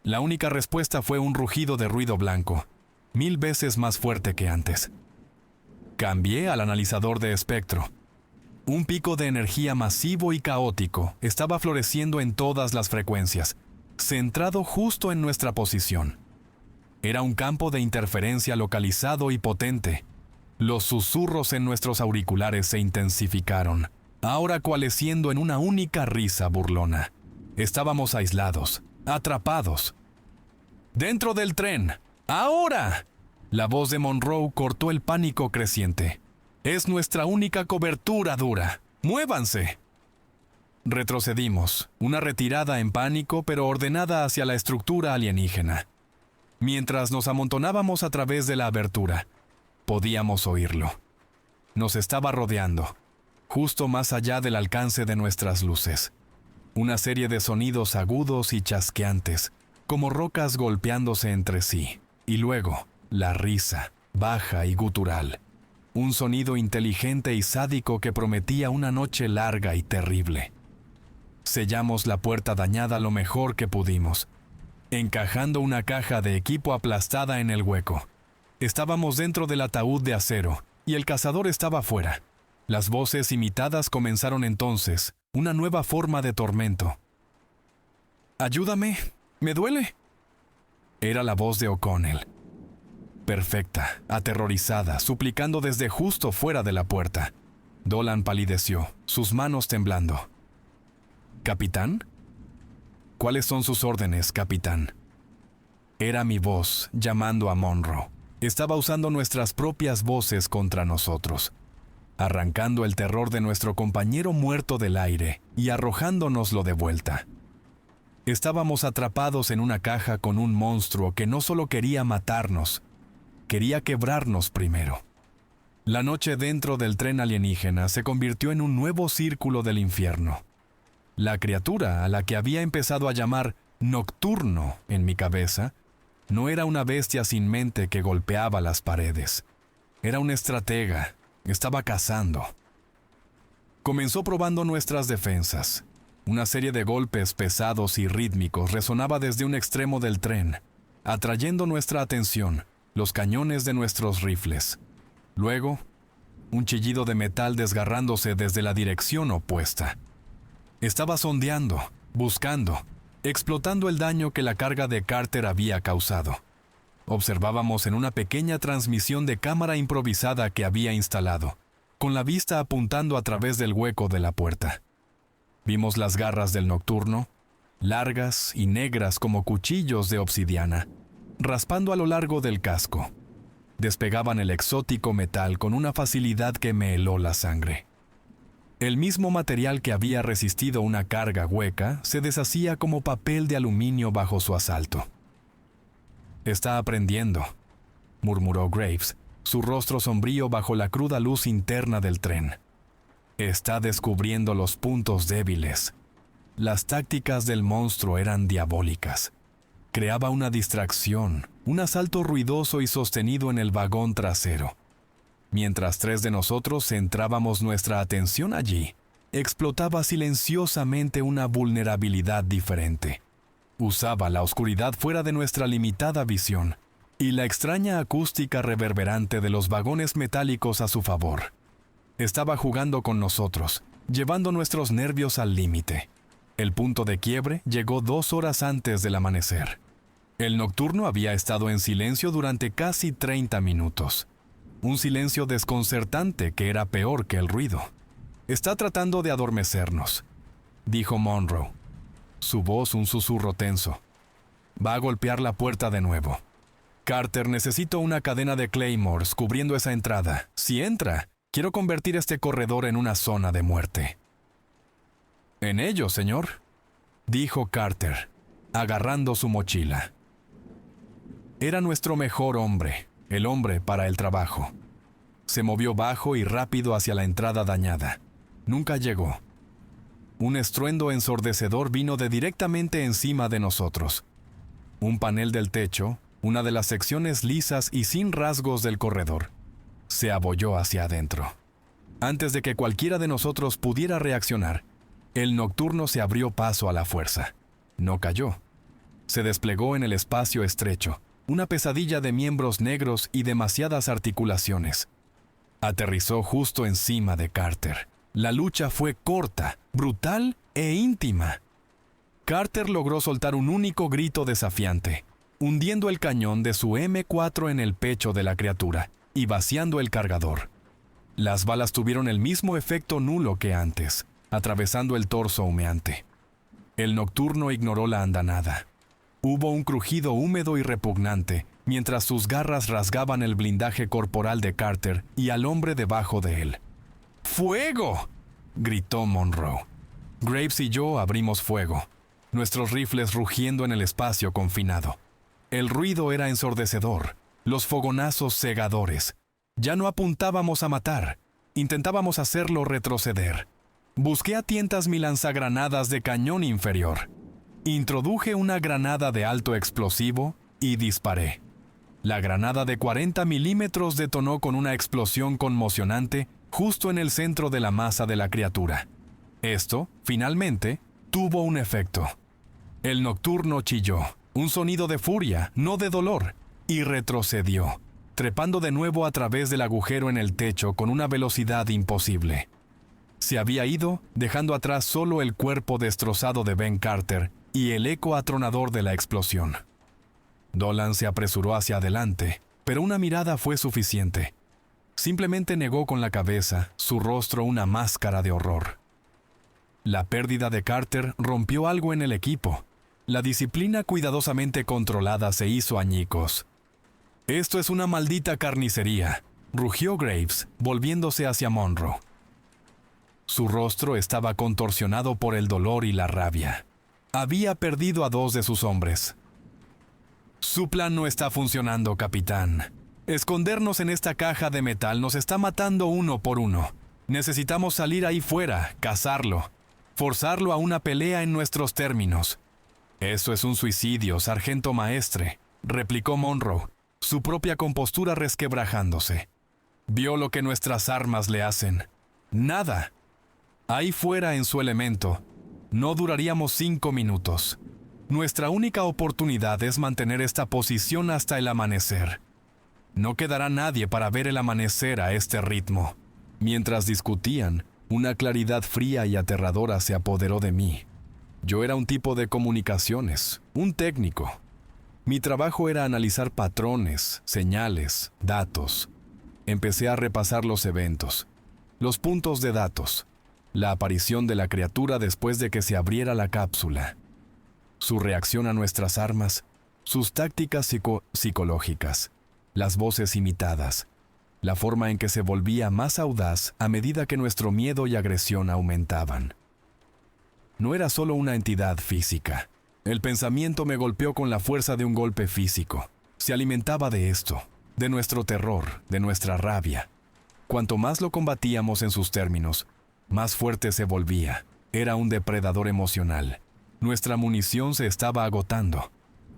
La única respuesta fue un rugido de ruido blanco, 1000 veces más fuerte que antes. Cambié al analizador de espectro. Un pico de energía masivo y caótico estaba floreciendo en todas las frecuencias, centrado justo en nuestra posición. Era un campo de interferencia localizado y potente. Los susurros en nuestros auriculares se intensificaron, ahora coalesciendo en una única risa burlona. Estábamos aislados, atrapados. ¡Dentro del tren! ¡Ahora! La voz de Monroe cortó el pánico creciente. «Es nuestra única cobertura dura. ¡Muévanse!». Retrocedimos, una retirada en pánico pero ordenada hacia la estructura alienígena. Mientras nos amontonábamos a través de la abertura, podíamos oírlo. Nos estaba rodeando, justo más allá del alcance de nuestras luces. Una serie de sonidos agudos y chasqueantes, como rocas golpeándose entre sí. Y luego, la risa, baja y gutural. Un sonido inteligente y sádico que prometía una noche larga y terrible. Sellamos la puerta dañada lo mejor que pudimos, encajando una caja de equipo aplastada en el hueco. Estábamos dentro del ataúd de acero, y el cazador estaba fuera. Las voces imitadas comenzaron entonces, una nueva forma de tormento. «¡Ayúdame! ¡Me duele!». Era la voz de O'Connell. Perfecta, aterrorizada, suplicando desde justo fuera de la puerta. Dolan palideció, sus manos temblando. «¿Capitán?». «¿Cuáles son sus órdenes, capitán?». Era mi voz, llamando a Monroe. Estaba usando nuestras propias voces contra nosotros, arrancando el terror de nuestro compañero muerto del aire y arrojándonoslo de vuelta. Estábamos atrapados en una caja con un monstruo que no solo quería matarnos, quería quebrarnos primero. La noche dentro del tren alienígena se convirtió en un nuevo círculo del infierno. La criatura a la que había empezado a llamar Nocturno en mi cabeza no era una bestia sin mente que golpeaba las paredes. Era una estratega, estaba cazando. Comenzó probando nuestras defensas. Una serie de golpes pesados y rítmicos resonaba desde un extremo del tren, atrayendo nuestra atención, los cañones de nuestros rifles. Luego, un chillido de metal desgarrándose desde la dirección opuesta. Estaba sondeando, buscando, explotando el daño que la carga de Carter había causado. Observábamos en una pequeña transmisión de cámara improvisada que había instalado, con la vista apuntando a través del hueco de la puerta. Vimos las garras del nocturno, largas y negras como cuchillos de obsidiana, raspando a lo largo del casco. Despegaban el exótico metal con una facilidad que me heló la sangre. El mismo material que había resistido una carga hueca se deshacía como papel de aluminio bajo su asalto. «Está aprendiendo», murmuró Graves, su rostro sombrío bajo la cruda luz interna del tren. «Está descubriendo los puntos débiles». Las tácticas del monstruo eran diabólicas. Creaba una distracción, un asalto ruidoso y sostenido en el vagón trasero. Mientras 3 de nosotros centrábamos nuestra atención allí, explotaba silenciosamente una vulnerabilidad diferente. Usaba la oscuridad fuera de nuestra limitada visión y la extraña acústica reverberante de los vagones metálicos a su favor. Estaba jugando con nosotros, llevando nuestros nervios al límite. El punto de quiebre llegó 2 horas antes del amanecer. El nocturno había estado en silencio durante casi 30 minutos. Un silencio desconcertante que era peor que el ruido. «Está tratando de adormecernos», dijo Monroe. Su voz un susurro tenso. «Va a golpear la puerta de nuevo. Carter, necesito una cadena de Claymores cubriendo esa entrada. Si entra, quiero convertir este corredor en una zona de muerte». «En ello, señor», dijo Carter, agarrando su mochila. Era nuestro mejor hombre, el hombre para el trabajo. Se movió bajo y rápido hacia la entrada dañada. Nunca llegó. Un estruendo ensordecedor vino de directamente encima de nosotros. Un panel del techo, una de las secciones lisas y sin rasgos del corredor, se abolló hacia adentro. Antes de que cualquiera de nosotros pudiera reaccionar, el nocturno se abrió paso a la fuerza. No cayó. Se desplegó en el espacio estrecho, una pesadilla de miembros negros y demasiadas articulaciones. Aterrizó justo encima de Carter. La lucha fue corta, brutal e íntima. Carter logró soltar un único grito desafiante, hundiendo el cañón de su M4 en el pecho de la criatura y vaciando el cargador. Las balas tuvieron el mismo efecto nulo que antes, atravesando el torso humeante. El nocturno ignoró la andanada. Hubo un crujido húmedo y repugnante, mientras sus garras rasgaban el blindaje corporal de Carter y al hombre debajo de él. «¡Fuego!», gritó Monroe. Graves y yo abrimos fuego, nuestros rifles rugiendo en el espacio confinado. El ruido era ensordecedor, los fogonazos cegadores. Ya no apuntábamos a matar, intentábamos hacerlo retroceder. Busqué a tientas mi lanzagranadas de cañón inferior. Introduje una granada de alto explosivo y disparé. La granada de 40 milímetros detonó con una explosión conmocionante justo en el centro de la masa de la criatura. Esto, finalmente, tuvo un efecto. El nocturno chilló, un sonido de furia, no de dolor, y retrocedió, trepando de nuevo a través del agujero en el techo con una velocidad imposible. Se había ido, dejando atrás solo el cuerpo destrozado de Ben Carter y el eco atronador de la explosión. Dolan se apresuró hacia adelante, pero una mirada fue suficiente. Simplemente negó con la cabeza, su rostro una máscara de horror. La pérdida de Carter rompió algo en el equipo. La disciplina cuidadosamente controlada se hizo añicos. «Esto es una maldita carnicería», rugió Graves, volviéndose hacia Monroe. Su rostro estaba contorsionado por el dolor y la rabia. Había perdido a 2 de sus hombres. «Su plan no está funcionando, capitán. Escondernos en esta caja de metal nos está matando uno por uno. Necesitamos salir ahí fuera, cazarlo, forzarlo a una pelea en nuestros términos». «Eso es un suicidio, sargento maestre», replicó Monroe, su propia compostura resquebrajándose. «Vio lo que nuestras armas le hacen. Nada. Ahí fuera en su elemento, no duraríamos 5 minutos. Nuestra única oportunidad es mantener esta posición hasta el amanecer. No quedará nadie para ver el amanecer a este ritmo. Mientras discutían, una claridad fría y aterradora se apoderó de mí. Yo era un tipo de comunicaciones, un técnico. Mi trabajo era analizar patrones, señales, datos. Empecé a repasar los eventos, los puntos de datos, la aparición de la criatura después de que se abriera la cápsula, su reacción a nuestras armas, sus tácticas psicológicas, las voces imitadas, la forma en que se volvía más audaz a medida que nuestro miedo y agresión aumentaban. No era solo una entidad física. El pensamiento me golpeó con la fuerza de un golpe físico. Se alimentaba de esto, de nuestro terror, de nuestra rabia. Cuanto más lo combatíamos en sus términos, más fuerte se volvía. Era un depredador emocional. Nuestra munición se estaba agotando.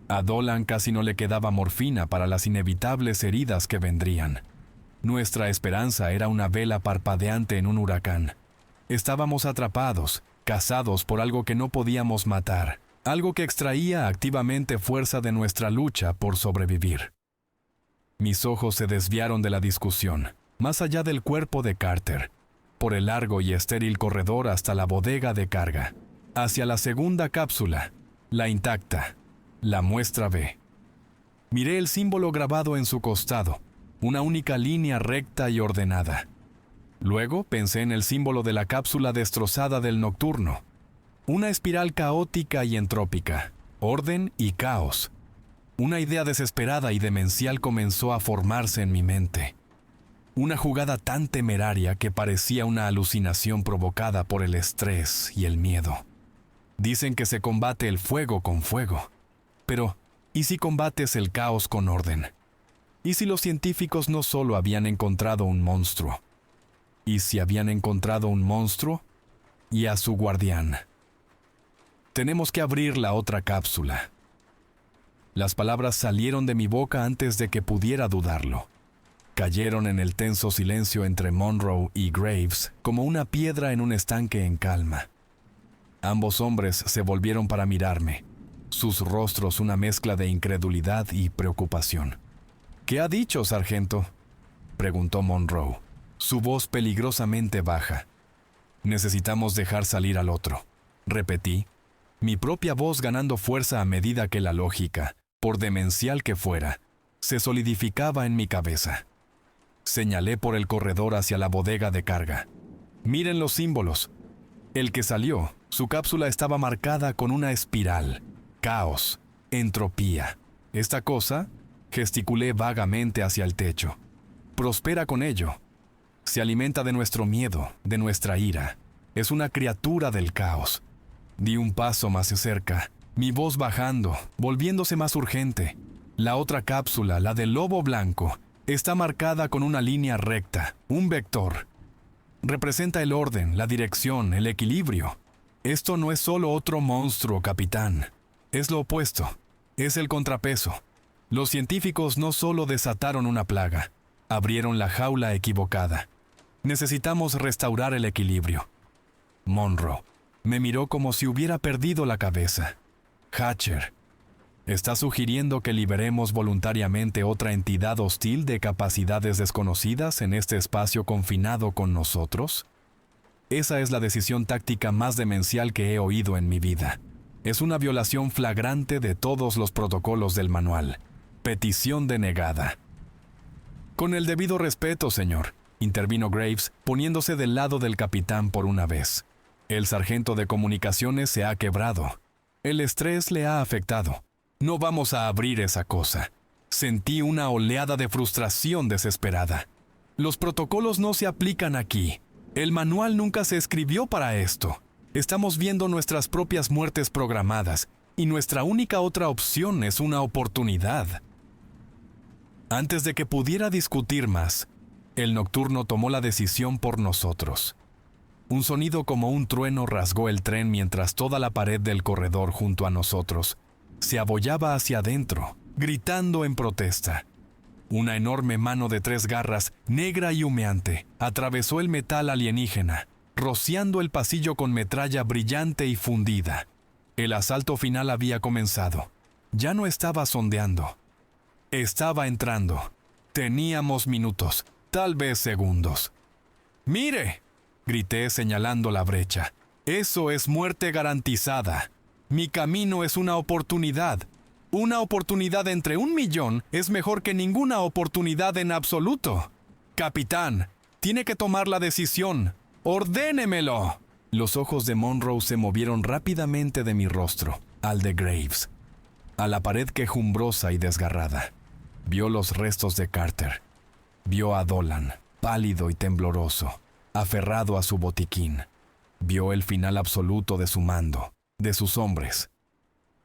A Dolan casi no le quedaba morfina para las inevitables heridas que vendrían. Nuestra esperanza era una vela parpadeante en un huracán. Estábamos atrapados, cazados por algo que no podíamos matar, algo que extraía activamente fuerza de nuestra lucha por sobrevivir. Mis ojos se desviaron de la discusión, más allá del cuerpo de Carter, por el largo y estéril corredor hasta la bodega de carga, hacia la segunda cápsula, la intacta, la muestra B. Miré el símbolo grabado en su costado, una única línea recta y ordenada. Luego pensé en el símbolo de la cápsula destrozada del Nocturno, una espiral caótica y entrópica, orden y caos. Una idea desesperada y demencial comenzó a formarse en mi mente. Una jugada tan temeraria que parecía una alucinación provocada por el estrés y el miedo. Dicen que se combate el fuego con fuego. Pero, ¿y si combates el caos con orden? ¿Y si los científicos no solo habían encontrado un monstruo? ¿Y si habían encontrado un monstruo y a su guardián? Tenemos que abrir la otra cápsula. Las palabras salieron de mi boca antes de que pudiera dudarlo. Cayeron en el tenso silencio entre Monroe y Graves como una piedra en un estanque en calma. Ambos hombres se volvieron para mirarme, sus rostros una mezcla de incredulidad y preocupación. «¿Qué ha dicho, sargento?», preguntó Monroe, su voz peligrosamente baja. «Necesitamos dejar salir al otro», repetí, mi propia voz ganando fuerza a medida que la lógica, por demencial que fuera, se solidificaba en mi cabeza. Señalé por el corredor hacia la bodega de carga. «Miren los símbolos». El que salió, su cápsula estaba marcada con una espiral, caos, entropía. Esta cosa, gesticulé vagamente hacia el techo, prospera con ello. Se alimenta de nuestro miedo, de nuestra ira. Es una criatura del caos. Di un paso más cerca, mi voz bajando, volviéndose más urgente. La otra cápsula, la del lobo blanco, está marcada con una línea recta, un vector. Representa el orden, la dirección, el equilibrio. Esto no es solo otro monstruo, capitán. Es lo opuesto. Es el contrapeso. Los científicos no solo desataron una plaga, abrieron la jaula equivocada. Necesitamos restaurar el equilibrio. Monroe me miró como si hubiera perdido la cabeza. Hatcher, ¿está sugiriendo que liberemos voluntariamente otra entidad hostil de capacidades desconocidas en este espacio confinado con nosotros? Esa es la decisión táctica más demencial que he oído en mi vida. Es una violación flagrante de todos los protocolos del manual. Petición denegada. Con el debido respeto, señor, intervino Graves, poniéndose del lado del capitán por una vez. El sargento de comunicaciones se ha quebrado. El estrés le ha afectado. No vamos a abrir esa cosa. Sentí una oleada de frustración desesperada. Los protocolos no se aplican aquí. El manual nunca se escribió para esto. Estamos viendo nuestras propias muertes programadas, y nuestra única otra opción es una oportunidad. Antes de que pudiera discutir más, el Nocturno tomó la decisión por nosotros. Un sonido como un trueno rasgó el tren mientras toda la pared del corredor junto a nosotros se abollaba hacia adentro, gritando en protesta. Una enorme mano de 3 garras, negra y humeante, atravesó el metal alienígena, rociando el pasillo con metralla brillante y fundida. El asalto final había comenzado. Ya no estaba sondeando. Estaba entrando. Teníamos minutos, tal vez segundos. ¡Mire!, grité señalando la brecha. Eso es muerte garantizada. Mi camino es una oportunidad. Una oportunidad entre 1.000.000 es mejor que ninguna oportunidad en absoluto. Capitán, tiene que tomar la decisión. ¡Ordénemelo! Los ojos de Monroe se movieron rápidamente de mi rostro al de Graves, a la pared quejumbrosa y desgarrada. Vio los restos de Carter. Vio a Dolan, pálido y tembloroso, aferrado a su botiquín. Vio el final absoluto de su mando, de sus hombres.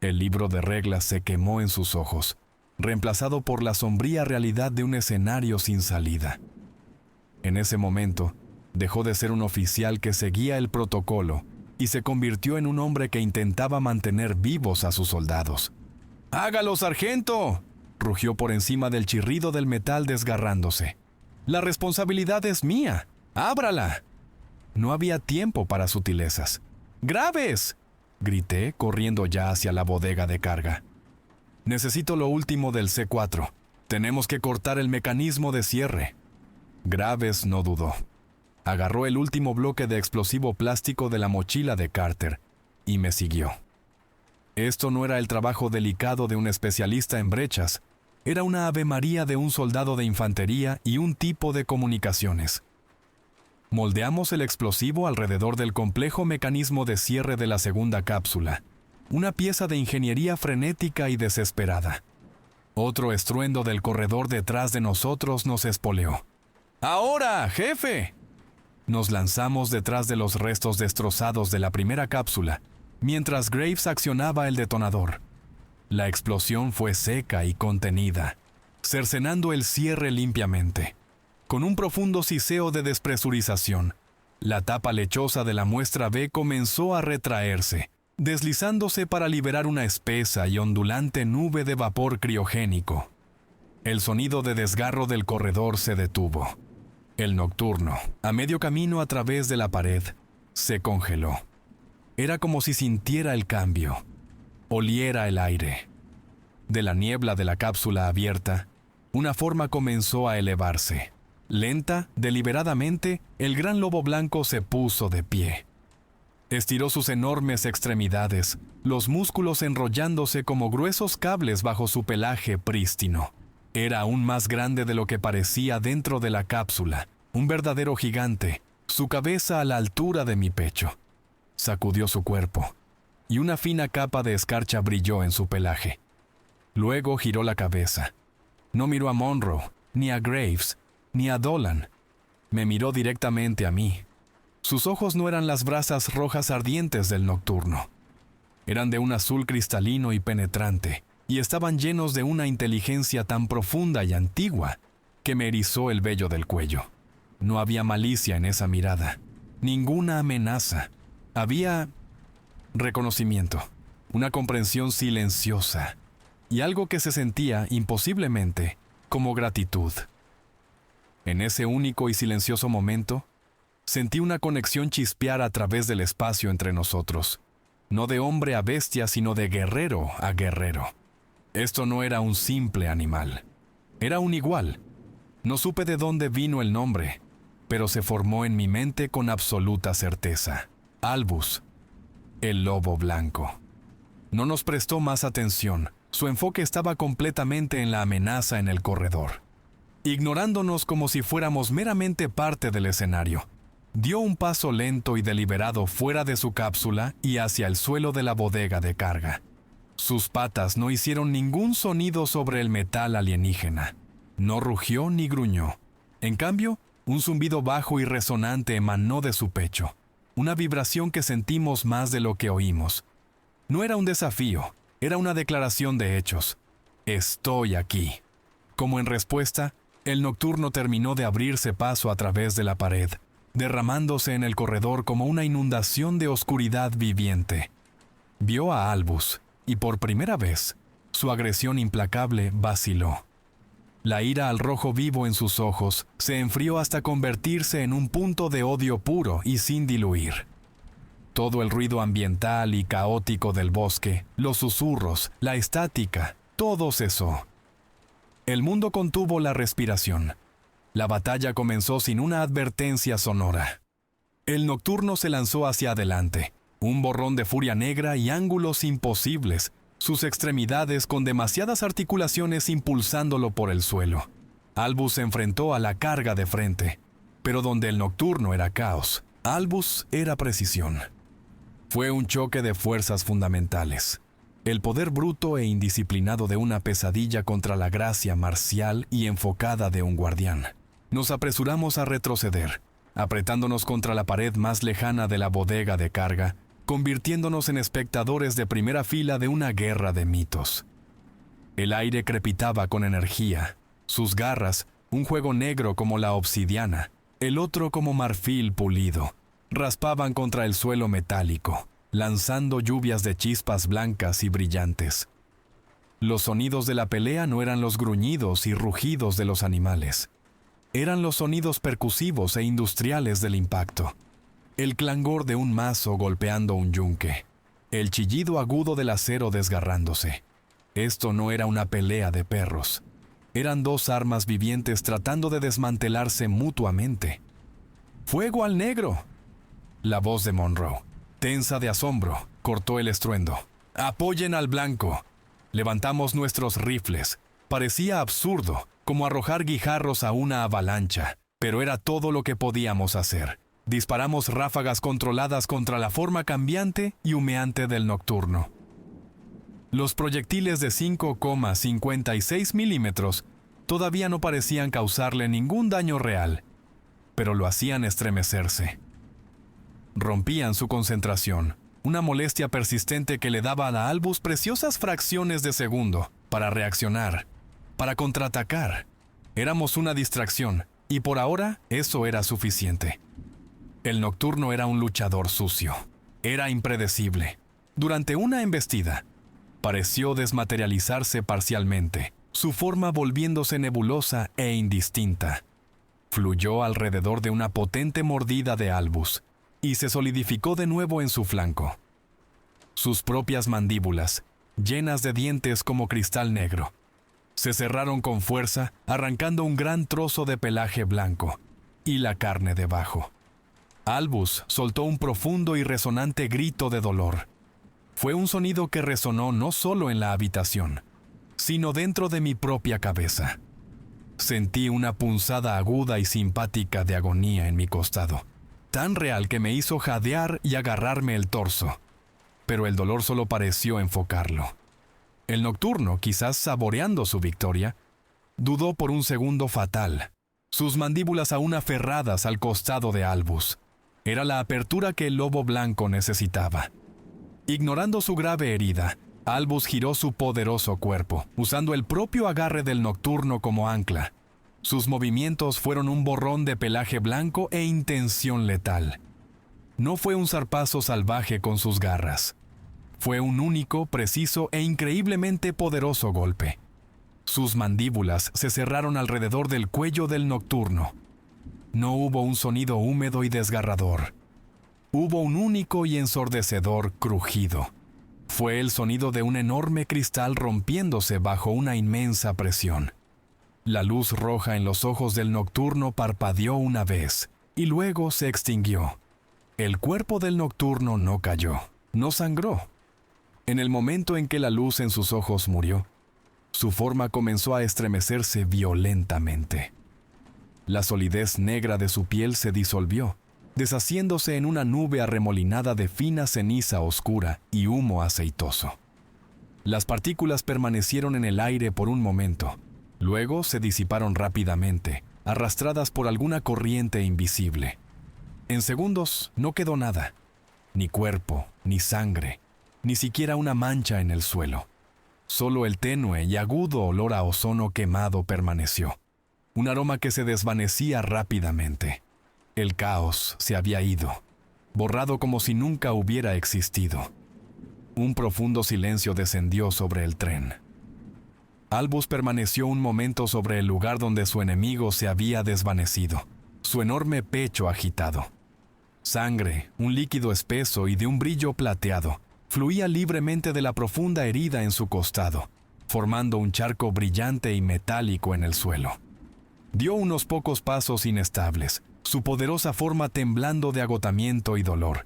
El libro de reglas se quemó en sus ojos, reemplazado por la sombría realidad de un escenario sin salida. En ese momento, dejó de ser un oficial que seguía el protocolo y se convirtió en un hombre que intentaba mantener vivos a sus soldados. ¡Hágalo, sargento!, rugió por encima del chirrido del metal desgarrándose. «La responsabilidad es mía. ¡Ábrala!». No había tiempo para sutilezas. «¡Graves!», grité, corriendo ya hacia la bodega de carga. «Necesito lo último del C4. Tenemos que cortar el mecanismo de cierre». Graves no dudó. Agarró el último bloque de explosivo plástico de la mochila de Carter y me siguió. Esto no era el trabajo delicado de un especialista en brechas. Era una avemaría de un soldado de infantería y un tipo de comunicaciones. Moldeamos el explosivo alrededor del complejo mecanismo de cierre de la segunda cápsula, una pieza de ingeniería frenética y desesperada. Otro estruendo del corredor detrás de nosotros nos espoleó. «¡Ahora, jefe!». Nos lanzamos detrás de los restos destrozados de la primera cápsula, mientras Graves accionaba el detonador. La explosión fue seca y contenida, cercenando el cierre limpiamente. Con un profundo siseo de despresurización, la tapa lechosa de la muestra B comenzó a retraerse, deslizándose para liberar una espesa y ondulante nube de vapor criogénico. El sonido de desgarro del corredor se detuvo. El nocturno, a medio camino a través de la pared, se congeló. Era como si sintiera el cambio, oliera el aire. De la niebla de la cápsula abierta, una forma comenzó a elevarse. Lenta, deliberadamente, el gran lobo blanco se puso de pie. Estiró sus enormes extremidades, los músculos enrollándose como gruesos cables bajo su pelaje prístino. Era aún más grande de lo que parecía dentro de la cápsula, un verdadero gigante, su cabeza a la altura de mi pecho. Sacudió su cuerpo, y una fina capa de escarcha brilló en su pelaje. Luego giró la cabeza. No miró a Monroe, ni a Graves, ni a Dolan. Me miró directamente a mí. Sus ojos no eran las brasas rojas ardientes del nocturno. Eran de un azul cristalino y penetrante, y estaban llenos de una inteligencia tan profunda y antigua que me erizó el vello del cuello. No había malicia en esa mirada, ninguna amenaza. Había reconocimiento, una comprensión silenciosa, y algo que se sentía, imposiblemente, como gratitud. En ese único y silencioso momento, sentí una conexión chispear a través del espacio entre nosotros, no de hombre a bestia, sino de guerrero a guerrero. Esto no era un simple animal, era un igual. No supe de dónde vino el nombre, pero se formó en mi mente con absoluta certeza. Albus, el lobo blanco. No nos prestó más atención, su enfoque estaba completamente en la amenaza en el corredor. Ignorándonos como si fuéramos meramente parte del escenario, dio un paso lento y deliberado fuera de su cápsula y hacia el suelo de la bodega de carga. Sus patas no hicieron ningún sonido sobre el metal alienígena. No rugió ni gruñó. En cambio, un zumbido bajo y resonante emanó de su pecho, una vibración que sentimos más de lo que oímos. No era un desafío, era una declaración de hechos. Estoy aquí. Como en respuesta, el nocturno terminó de abrirse paso a través de la pared, derramándose en el corredor como una inundación de oscuridad viviente. Vio a Albus, y por primera vez, su agresión implacable vaciló. La ira al rojo vivo en sus ojos se enfrió hasta convertirse en un punto de odio puro y sin diluir. Todo el ruido ambiental y caótico del bosque, los susurros, la estática, todo cesó. El mundo contuvo la respiración. La batalla comenzó sin una advertencia sonora. El nocturno se lanzó hacia adelante, un borrón de furia negra y ángulos imposibles, sus extremidades con demasiadas articulaciones impulsándolo por el suelo. Albus se enfrentó a la carga de frente, pero donde el nocturno era caos, Albus era precisión. Fue un choque de fuerzas fundamentales. El poder bruto e indisciplinado de una pesadilla contra la gracia marcial y enfocada de un guardián. Nos apresuramos a retroceder, apretándonos contra la pared más lejana de la bodega de carga, convirtiéndonos en espectadores de primera fila de una guerra de mitos. El aire crepitaba con energía, sus garras, un juego negro como la obsidiana, el otro como marfil pulido, raspaban contra el suelo metálico, lanzando lluvias de chispas blancas y brillantes. Los sonidos de la pelea no eran los gruñidos y rugidos de los animales. Eran los sonidos percusivos e industriales del impacto. El clangor de un mazo golpeando un yunque. El chillido agudo del acero desgarrándose. Esto no era una pelea de perros. Eran dos armas vivientes tratando de desmantelarse mutuamente. ¡Fuego al negro! La voz de Monroe, tensa de asombro, cortó el estruendo. ¡Apoyen al blanco! Levantamos nuestros rifles. Parecía absurdo, como arrojar guijarros a una avalancha, pero era todo lo que podíamos hacer. Disparamos ráfagas controladas contra la forma cambiante y humeante del nocturno. Los proyectiles de 5,56 milímetros todavía no parecían causarle ningún daño real, pero lo hacían estremecerse. Rompían su concentración, una molestia persistente que le daba a Albus preciosas fracciones de segundo para reaccionar, para contraatacar. Éramos una distracción, y por ahora eso era suficiente. El nocturno era un luchador sucio. Era impredecible. Durante una embestida, pareció desmaterializarse parcialmente, su forma volviéndose nebulosa e indistinta. Fluyó alrededor de una potente mordida de Albus y se solidificó de nuevo en su flanco. Sus propias mandíbulas, llenas de dientes como cristal negro, se cerraron con fuerza, arrancando un gran trozo de pelaje blanco y la carne debajo. Albus soltó un profundo y resonante grito de dolor. Fue un sonido que resonó no solo en la habitación, sino dentro de mi propia cabeza. Sentí una punzada aguda y simpática de agonía en mi costado, tan real que me hizo jadear y agarrarme el torso, pero el dolor solo pareció enfocarlo. El nocturno, quizás saboreando su victoria, dudó por un segundo fatal, sus mandíbulas aún aferradas al costado de Albus. Era la apertura que el lobo blanco necesitaba. Ignorando su grave herida, Albus giró su poderoso cuerpo, usando el propio agarre del nocturno como ancla. Sus movimientos fueron un borrón de pelaje blanco e intención letal. No fue un zarpazo salvaje con sus garras. Fue un único, preciso e increíblemente poderoso golpe. Sus mandíbulas se cerraron alrededor del cuello del nocturno. No hubo un sonido húmedo y desgarrador. Hubo un único y ensordecedor crujido. Fue el sonido de un enorme cristal rompiéndose bajo una inmensa presión. La luz roja en los ojos del nocturno parpadeó una vez, y luego se extinguió. El cuerpo del nocturno no cayó, no sangró. En el momento en que la luz en sus ojos murió, su forma comenzó a estremecerse violentamente. La solidez negra de su piel se disolvió, deshaciéndose en una nube arremolinada de fina ceniza oscura y humo aceitoso. Las partículas permanecieron en el aire por un momento, luego se disiparon rápidamente, arrastradas por alguna corriente invisible. En segundos no quedó nada, ni cuerpo, ni sangre, ni siquiera una mancha en el suelo. Solo el tenue y agudo olor a ozono quemado permaneció, un aroma que se desvanecía rápidamente. El caos se había ido, borrado como si nunca hubiera existido. Un profundo silencio descendió sobre el tren. Albus permaneció un momento sobre el lugar donde su enemigo se había desvanecido, su enorme pecho agitado. Sangre, un líquido espeso y de un brillo plateado, fluía libremente de la profunda herida en su costado, formando un charco brillante y metálico en el suelo. Dio unos pocos pasos inestables, su poderosa forma temblando de agotamiento y dolor,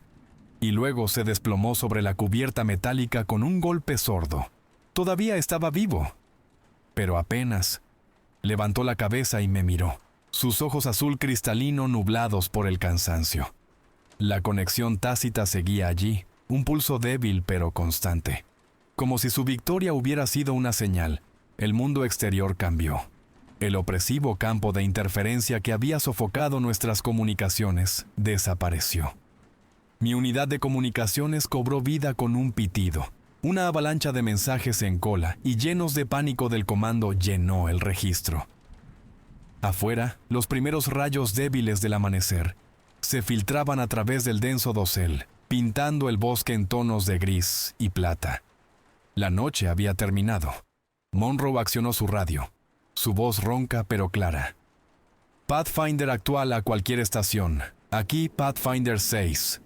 y luego se desplomó sobre la cubierta metálica con un golpe sordo. Todavía estaba vivo, pero apenas. Levantó la cabeza y me miró, sus ojos azul cristalino nublados por el cansancio. La conexión tácita seguía allí, un pulso débil pero constante. Como si su victoria hubiera sido una señal, el mundo exterior cambió. El opresivo campo de interferencia que había sofocado nuestras comunicaciones desapareció. Mi unidad de comunicaciones cobró vida con un pitido. Una avalancha de mensajes en cola y llenos de pánico del comando llenó el registro. Afuera, los primeros rayos débiles del amanecer se filtraban a través del denso dosel, pintando el bosque en tonos de gris y plata. La noche había terminado. Monroe accionó su radio, su voz ronca pero clara. Pathfinder actual a cualquier estación. Aquí Pathfinder 6.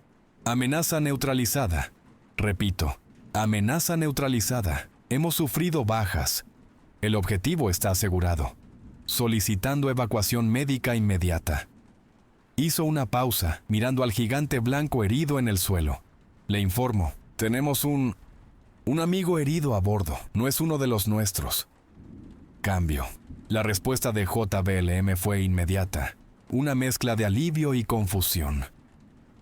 Amenaza neutralizada. Repito, amenaza neutralizada. Hemos sufrido bajas. El objetivo está asegurado. Solicitando evacuación médica inmediata. Hizo una pausa, mirando al gigante blanco herido en el suelo. Le informo, tenemos un amigo herido a bordo, no es uno de los nuestros. Cambio. La respuesta de JBLM fue inmediata, una mezcla de alivio y confusión.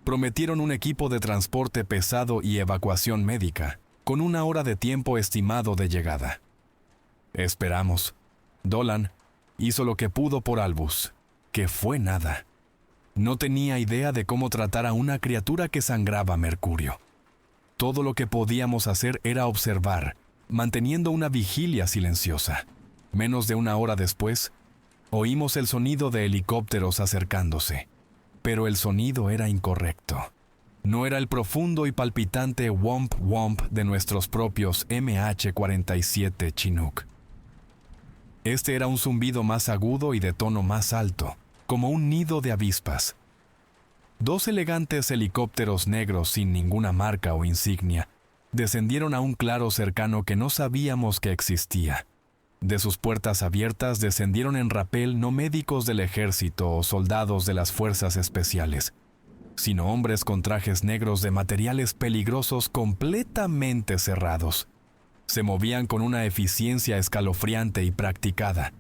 Prometieron un equipo de transporte pesado y evacuación médica, con 1 hora de tiempo estimado de llegada. Esperamos. Dolan hizo lo que pudo por Albus, que fue nada. No tenía idea de cómo tratar a una criatura que sangraba mercurio. Todo lo que podíamos hacer era observar, manteniendo una vigilia silenciosa. Menos de 1 hora después, oímos el sonido de helicópteros acercándose. Pero el sonido era incorrecto. No era el profundo y palpitante womp womp de nuestros propios MH-47 Chinook. Este era un zumbido más agudo y de tono más alto, como un nido de avispas. 2 elegantes helicópteros negros sin ninguna marca o insignia descendieron a un claro cercano que no sabíamos que existía. De sus puertas abiertas descendieron en rapel no médicos del ejército o soldados de las fuerzas especiales, sino hombres con trajes negros de materiales peligrosos completamente cerrados. Se movían con una eficiencia escalofriante y practicada,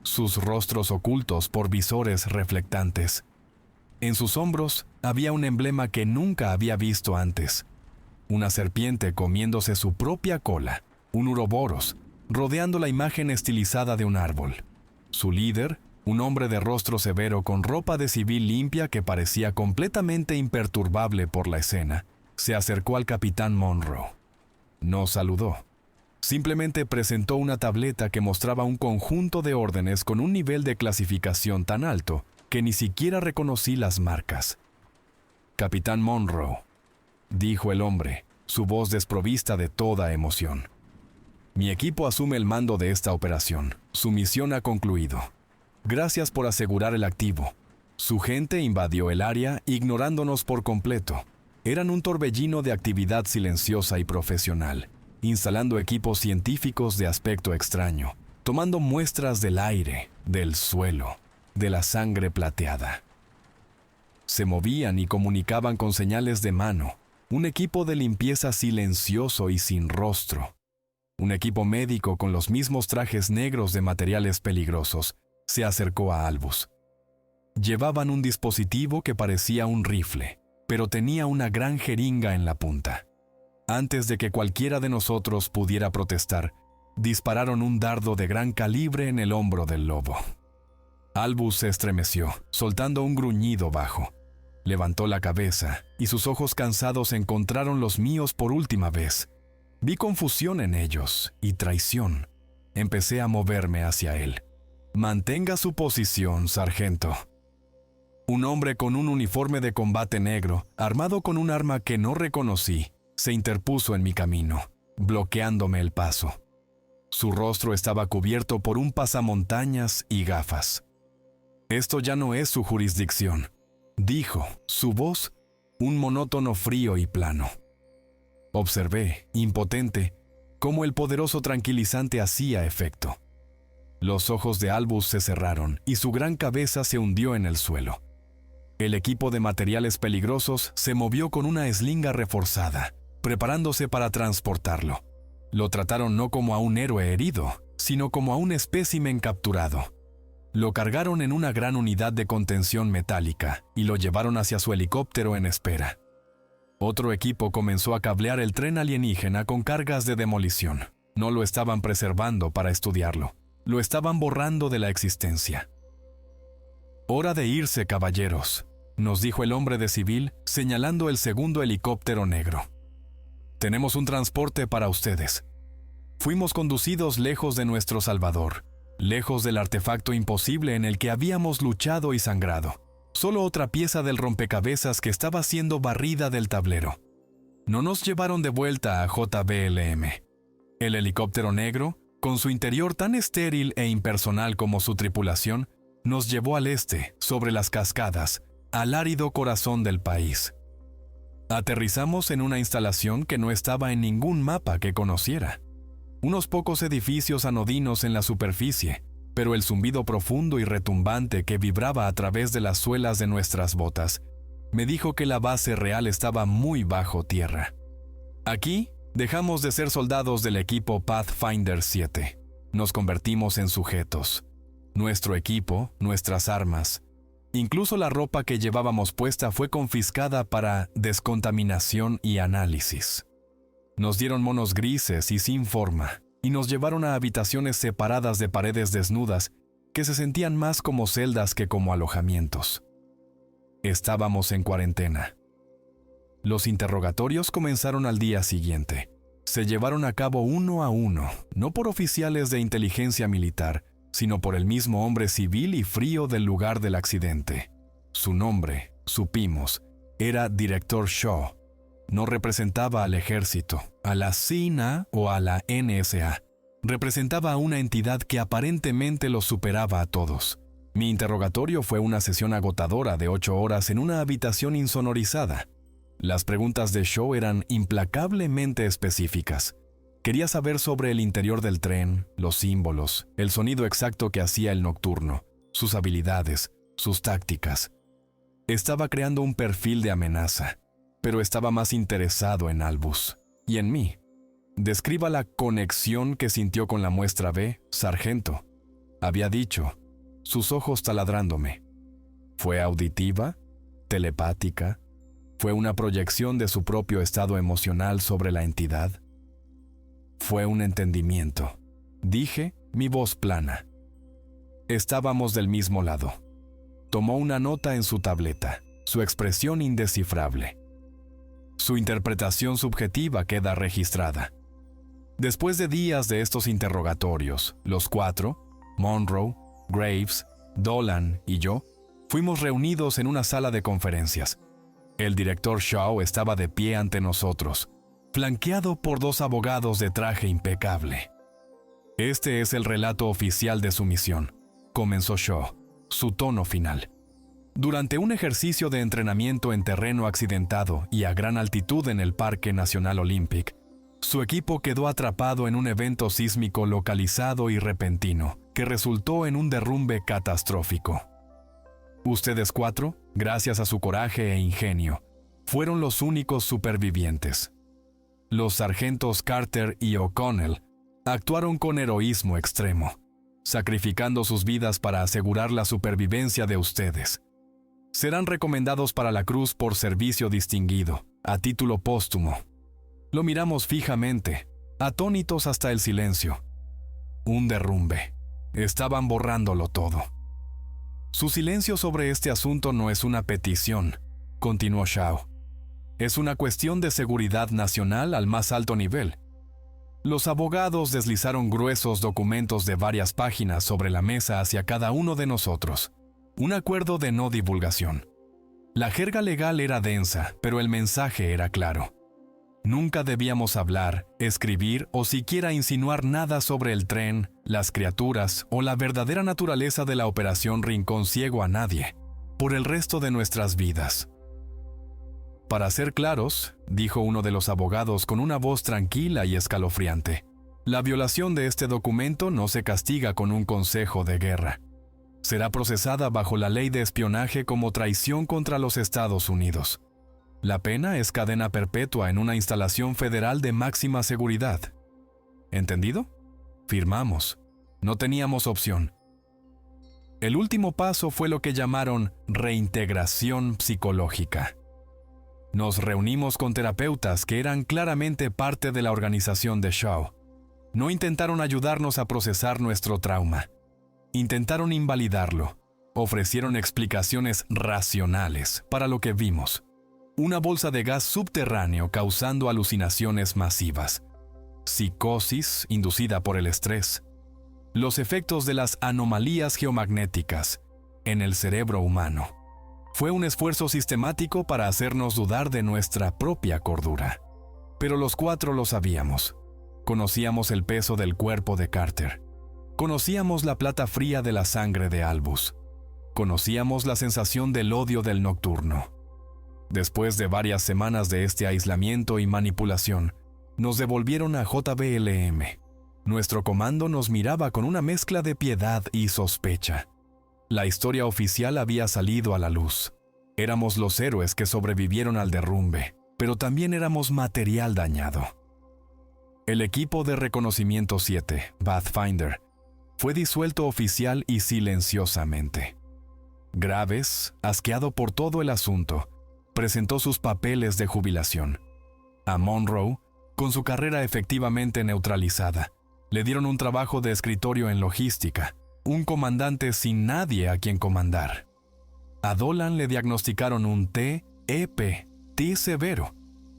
sus rostros ocultos por visores reflectantes. En sus hombros había un emblema que nunca había visto antes. Una serpiente comiéndose su propia cola, un uroboros, rodeando la imagen estilizada de un árbol. Su líder, un hombre de rostro severo con ropa de civil limpia que parecía completamente imperturbable por la escena, se acercó al capitán Monroe. No saludó. Simplemente presentó una tableta que mostraba un conjunto de órdenes con un nivel de clasificación tan alto que ni siquiera reconocí las marcas. «Capitán Monroe», dijo el hombre, su voz desprovista de toda emoción. «Mi equipo asume el mando de esta operación. Su misión ha concluido. Gracias por asegurar el activo. Su gente invadió el área ignorándonos por completo. Eran un torbellino de actividad silenciosa y profesional, instalando equipos científicos de aspecto extraño, tomando muestras del aire, del suelo, de la sangre plateada. Se movían y comunicaban con señales de mano, un equipo de limpieza silencioso y sin rostro. Un equipo médico con los mismos trajes negros de materiales peligrosos se acercó a Albus. Llevaban un dispositivo que parecía un rifle, pero tenía una gran jeringa en la punta. Antes de que cualquiera de nosotros pudiera protestar, dispararon un dardo de gran calibre en el hombro del lobo. Albus se estremeció, soltando un gruñido bajo. Levantó la cabeza y sus ojos cansados encontraron los míos por última vez. Vi confusión en ellos y traición. Empecé a moverme hacia él. «Mantenga su posición, sargento». Un hombre con un uniforme de combate negro, armado con un arma que no reconocí, se interpuso en mi camino, bloqueándome el paso. Su rostro estaba cubierto por un pasamontañas y gafas. «Esto ya no es su jurisdicción», dijo, su voz, un monótono frío y plano. Observé, impotente, como el poderoso tranquilizante hacía efecto. Los ojos de Albus se cerraron y su gran cabeza se hundió en el suelo. El equipo de materiales peligrosos se movió con una eslinga reforzada, preparándose para transportarlo. Lo trataron no como a un héroe herido, sino como a un espécimen capturado. Lo cargaron en una gran unidad de contención metálica y lo llevaron hacia su helicóptero en espera. Otro equipo comenzó a cablear el tren alienígena con cargas de demolición. No lo estaban preservando para estudiarlo. Lo estaban borrando de la existencia. «Hora de irse, caballeros», nos dijo el hombre de civil, señalando el segundo helicóptero negro. «Tenemos un transporte para ustedes». Fuimos conducidos lejos de nuestro Salvador, lejos del artefacto imposible en el que habíamos luchado y sangrado. Solo otra pieza del rompecabezas que estaba siendo barrida del tablero. No nos llevaron de vuelta a JBLM. El helicóptero negro, con su interior tan estéril e impersonal como su tripulación, nos llevó al este, sobre las cascadas, al árido corazón del país. Aterrizamos en una instalación que no estaba en ningún mapa que conociera. Unos pocos edificios anodinos en la superficie, pero el zumbido profundo y retumbante que vibraba a través de las suelas de nuestras botas me dijo que la base real estaba muy bajo tierra. Aquí dejamos de ser soldados del equipo Pathfinder 7. Nos convertimos en sujetos. Nuestro equipo, nuestras armas, incluso la ropa que llevábamos puesta fue confiscada para descontaminación y análisis. Nos dieron monos grises y sin forma, y nos llevaron a habitaciones separadas de paredes desnudas que se sentían más como celdas que como alojamientos. Estábamos en cuarentena. Los interrogatorios comenzaron al día siguiente. Se llevaron a cabo uno a uno, no por oficiales de inteligencia militar, sino por el mismo hombre civil y frío del lugar del accidente. Su nombre, supimos, era Director Shaw. No representaba al ejército, a la CIA o a la NSA. Representaba a una entidad que aparentemente los superaba a todos. Mi interrogatorio fue una sesión agotadora de 8 horas en una habitación insonorizada. Las preguntas de Shaw eran implacablemente específicas. Quería saber sobre el interior del tren, los símbolos, el sonido exacto que hacía el nocturno, sus habilidades, sus tácticas. Estaba creando un perfil de amenaza, pero estaba más interesado en Albus y en mí. Describa la conexión que sintió con la muestra B, sargento. Había dicho, sus ojos taladrándome. ¿Fue auditiva? ¿Telepática? ¿Fue una proyección de su propio estado emocional sobre la entidad? Fue un entendimiento. Dije, mi voz plana. Estábamos del mismo lado. Tomó una nota en su tableta, su expresión indescifrable. Su interpretación subjetiva queda registrada. Después de días de estos interrogatorios, los 4, Monroe, Graves, Dolan y yo, fuimos reunidos en una sala de conferencias. El director Shaw estaba de pie ante nosotros, flanqueado por 2 abogados de traje impecable. Este es el relato oficial de su misión, comenzó Shaw, su tono final. Durante un ejercicio de entrenamiento en terreno accidentado y a gran altitud en el Parque Nacional Olympic, su equipo quedó atrapado en un evento sísmico localizado y repentino, que resultó en un derrumbe catastrófico. Ustedes 4, gracias a su coraje e ingenio, fueron los únicos supervivientes. Los sargentos Carter y O'Connell actuaron con heroísmo extremo, sacrificando sus vidas para asegurar la supervivencia de ustedes. Serán recomendados para la Cruz por servicio distinguido, a título póstumo. Lo miramos fijamente, atónitos hasta el silencio. Un derrumbe. Estaban borrándolo todo. Su silencio sobre este asunto no es una petición, continuó Shaw. Es una cuestión de seguridad nacional al más alto nivel. Los abogados deslizaron gruesos documentos de varias páginas sobre la mesa hacia cada uno de nosotros. Un acuerdo de no divulgación. La jerga legal era densa, pero el mensaje era claro. Nunca debíamos hablar, escribir o siquiera insinuar nada sobre el tren, las criaturas o la verdadera naturaleza de la Operación Rincón Ciego a nadie, por el resto de nuestras vidas. Para ser claros, dijo uno de los abogados con una voz tranquila y escalofriante, La violación de este documento no se castiga con un consejo de guerra. Será procesada bajo la ley de espionaje como traición contra los Estados Unidos. La pena es cadena perpetua en una instalación federal de máxima seguridad. ¿Entendido? Firmamos. No teníamos opción. El último paso fue lo que llamaron reintegración psicológica. Nos reunimos con terapeutas que eran claramente parte de la organización de Shaw. No intentaron ayudarnos a procesar nuestro trauma. Intentaron invalidarlo. Ofrecieron explicaciones racionales para lo que vimos. Una bolsa de gas subterráneo causando alucinaciones masivas. Psicosis inducida por el estrés. Los efectos de las anomalías geomagnéticas en el cerebro humano. Fue un esfuerzo sistemático para hacernos dudar de nuestra propia cordura. Pero los cuatro lo sabíamos. Conocíamos el peso del cuerpo de Carter. Conocíamos la plata fría de la sangre de Albus. Conocíamos la sensación del odio del nocturno. Después de varias semanas de este aislamiento y manipulación, nos devolvieron a JBLM. Nuestro comando nos miraba con una mezcla de piedad y sospecha. La historia oficial había salido a la luz. Éramos los héroes que sobrevivieron al derrumbe, pero también éramos material dañado. El equipo de reconocimiento 7, Pathfinder, fue disuelto oficial y silenciosamente. Graves, asqueado por todo el asunto, presentó sus papeles de jubilación. A Monroe, con su carrera efectivamente neutralizada, le dieron un trabajo de escritorio en logística, un comandante sin nadie a quien comandar. A Dolan le diagnosticaron un TEP, T severo,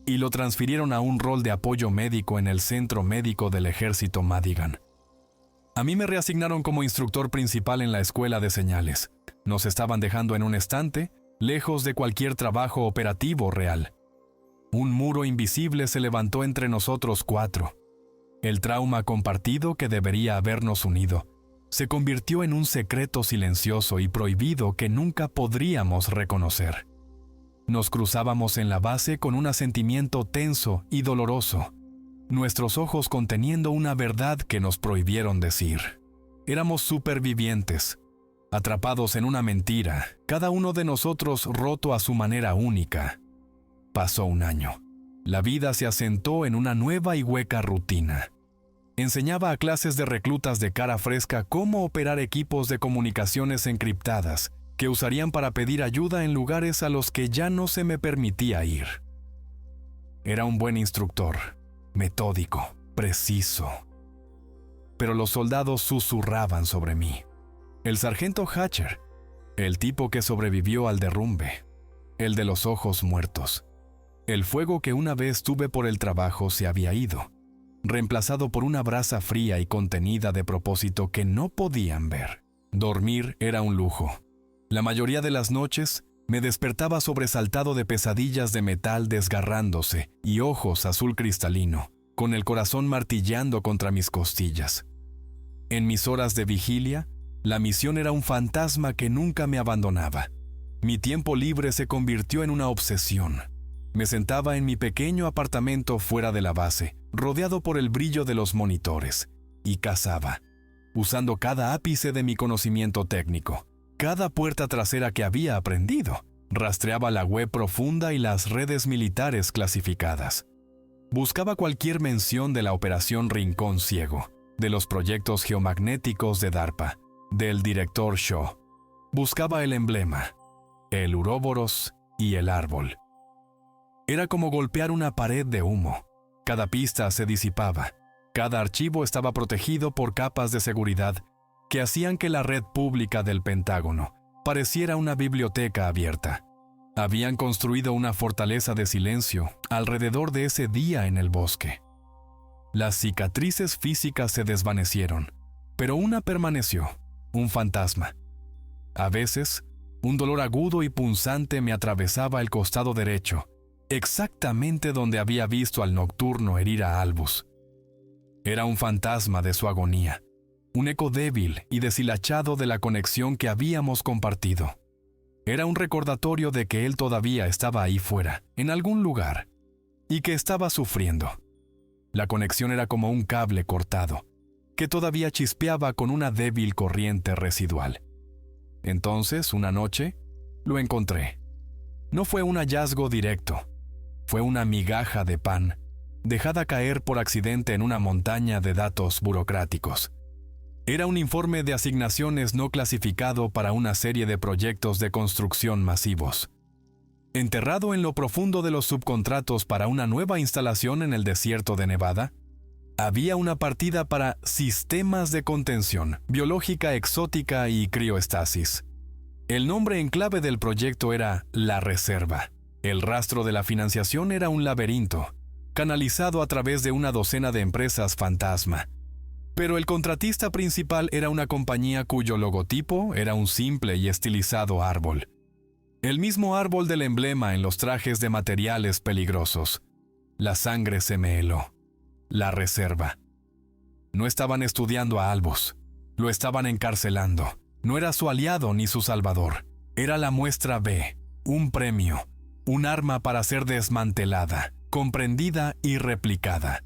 y lo transfirieron a un rol de apoyo médico en el Centro Médico del Ejército Madigan. A mí me reasignaron como instructor principal en la escuela de señales. Nos estaban dejando en un estante, lejos de cualquier trabajo operativo real. Un muro invisible se levantó entre nosotros cuatro. El trauma compartido que debería habernos unido se convirtió en un secreto silencioso y prohibido que nunca podríamos reconocer. Nos cruzábamos en la base con un asentimiento tenso y doloroso, nuestros ojos conteniendo una verdad que nos prohibieron decir. Éramos supervivientes, atrapados en una mentira, cada uno de nosotros roto a su manera única. Pasó un año. La vida se asentó en una nueva y hueca rutina. Enseñaba a clases de reclutas de cara fresca cómo operar equipos de comunicaciones encriptadas que usarían para pedir ayuda en lugares a los que ya no se me permitía ir. Era un buen instructor, metódico, preciso. Pero los soldados susurraban sobre mí. El sargento Hatcher, el tipo que sobrevivió al derrumbe, el de los ojos muertos. El fuego que una vez tuve por el trabajo se había ido, reemplazado por una brasa fría y contenida de propósito que no podían ver. Dormir era un lujo. La mayoría de las noches me despertaba sobresaltado de pesadillas de metal desgarrándose y ojos azul cristalino, con el corazón martillando contra mis costillas. En mis horas de vigilia, la misión era un fantasma que nunca me abandonaba. Mi tiempo libre se convirtió en una obsesión. Me sentaba en mi pequeño apartamento fuera de la base, rodeado por el brillo de los monitores, y cazaba, usando cada ápice de mi conocimiento técnico, cada puerta trasera que había aprendido. Rastreaba la web profunda y las redes militares clasificadas. Buscaba cualquier mención de la Operación Rincón Ciego, de los proyectos geomagnéticos de DARPA, del director Shaw. Buscaba el emblema, el Uroboros y el árbol. Era como golpear una pared de humo. Cada pista se disipaba. Cada archivo estaba protegido por capas de seguridad que hacían que la red pública del Pentágono pareciera una biblioteca abierta. Habían construido una fortaleza de silencio alrededor de ese día en el bosque. Las cicatrices físicas se desvanecieron, pero una permaneció, un fantasma. A veces, un dolor agudo y punzante me atravesaba el costado derecho, exactamente donde había visto al nocturno herir a Albus. Era un fantasma de su agonía, un eco débil y deshilachado de la conexión que habíamos compartido. Era un recordatorio de que él todavía estaba ahí fuera, en algún lugar, y que estaba sufriendo. La conexión era como un cable cortado, que todavía chispeaba con una débil corriente residual. Entonces, una noche, lo encontré. No fue un hallazgo directo, fue una migaja de pan, dejada caer por accidente en una montaña de datos burocráticos. Era un informe de asignaciones no clasificado para una serie de proyectos de construcción masivos. Enterrado en lo profundo de los subcontratos para una nueva instalación en el desierto de Nevada, había una partida para sistemas de contención, biológica exótica y crioestasis. El nombre en clave del proyecto era La Reserva. El rastro de la financiación era un laberinto, canalizado a través de una docena de empresas fantasma. Pero el contratista principal era una compañía cuyo logotipo era un simple y estilizado árbol. El mismo árbol del emblema en los trajes de materiales peligrosos. La sangre se me heló. La Reserva. No estaban estudiando a Albus. Lo estaban encarcelando. No era su aliado ni su salvador. Era la muestra B, un premio, un arma para ser desmantelada, comprendida y replicada.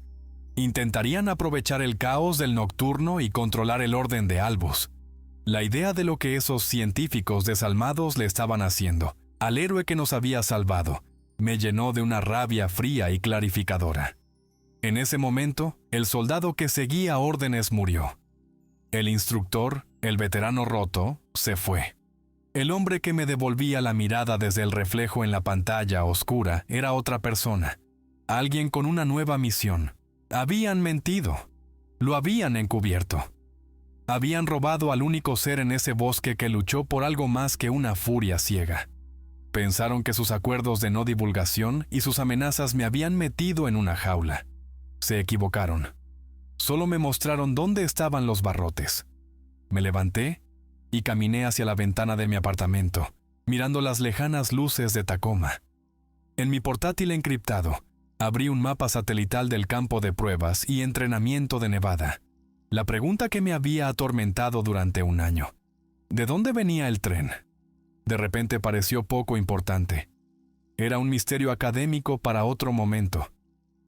Intentarían aprovechar el caos del nocturno y controlar el orden de Albus. La idea de lo que esos científicos desalmados le estaban haciendo, al héroe que nos había salvado, me llenó de una rabia fría y clarificadora. En ese momento, el soldado que seguía órdenes murió. El instructor, el veterano roto, se fue. El hombre que me devolvía la mirada desde el reflejo en la pantalla oscura era otra persona, alguien con una nueva misión. Habían mentido, lo habían encubierto. Habían robado al único ser en ese bosque que luchó por algo más que una furia ciega. Pensaron que sus acuerdos de no divulgación y sus amenazas me habían metido en una jaula. Se equivocaron. Solo me mostraron dónde estaban los barrotes. Me levanté y caminé hacia la ventana de mi apartamento, mirando las lejanas luces de Tacoma. En mi portátil encriptado, abrí un mapa satelital del campo de pruebas y entrenamiento de Nevada. La pregunta que me había atormentado durante un año. ¿De dónde venía el tren? De repente pareció poco importante. Era un misterio académico para otro momento.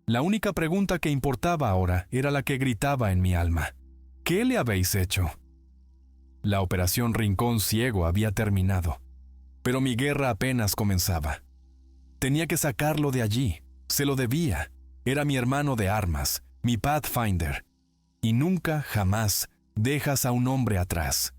La única pregunta que importaba ahora era la que gritaba en mi alma. ¿Qué le habéis hecho? La operación Rincón Ciego había terminado, pero mi guerra apenas comenzaba. Tenía que sacarlo de allí. Se lo debía. Era mi hermano de armas, mi Pathfinder. Y nunca, jamás, dejas a un hombre atrás.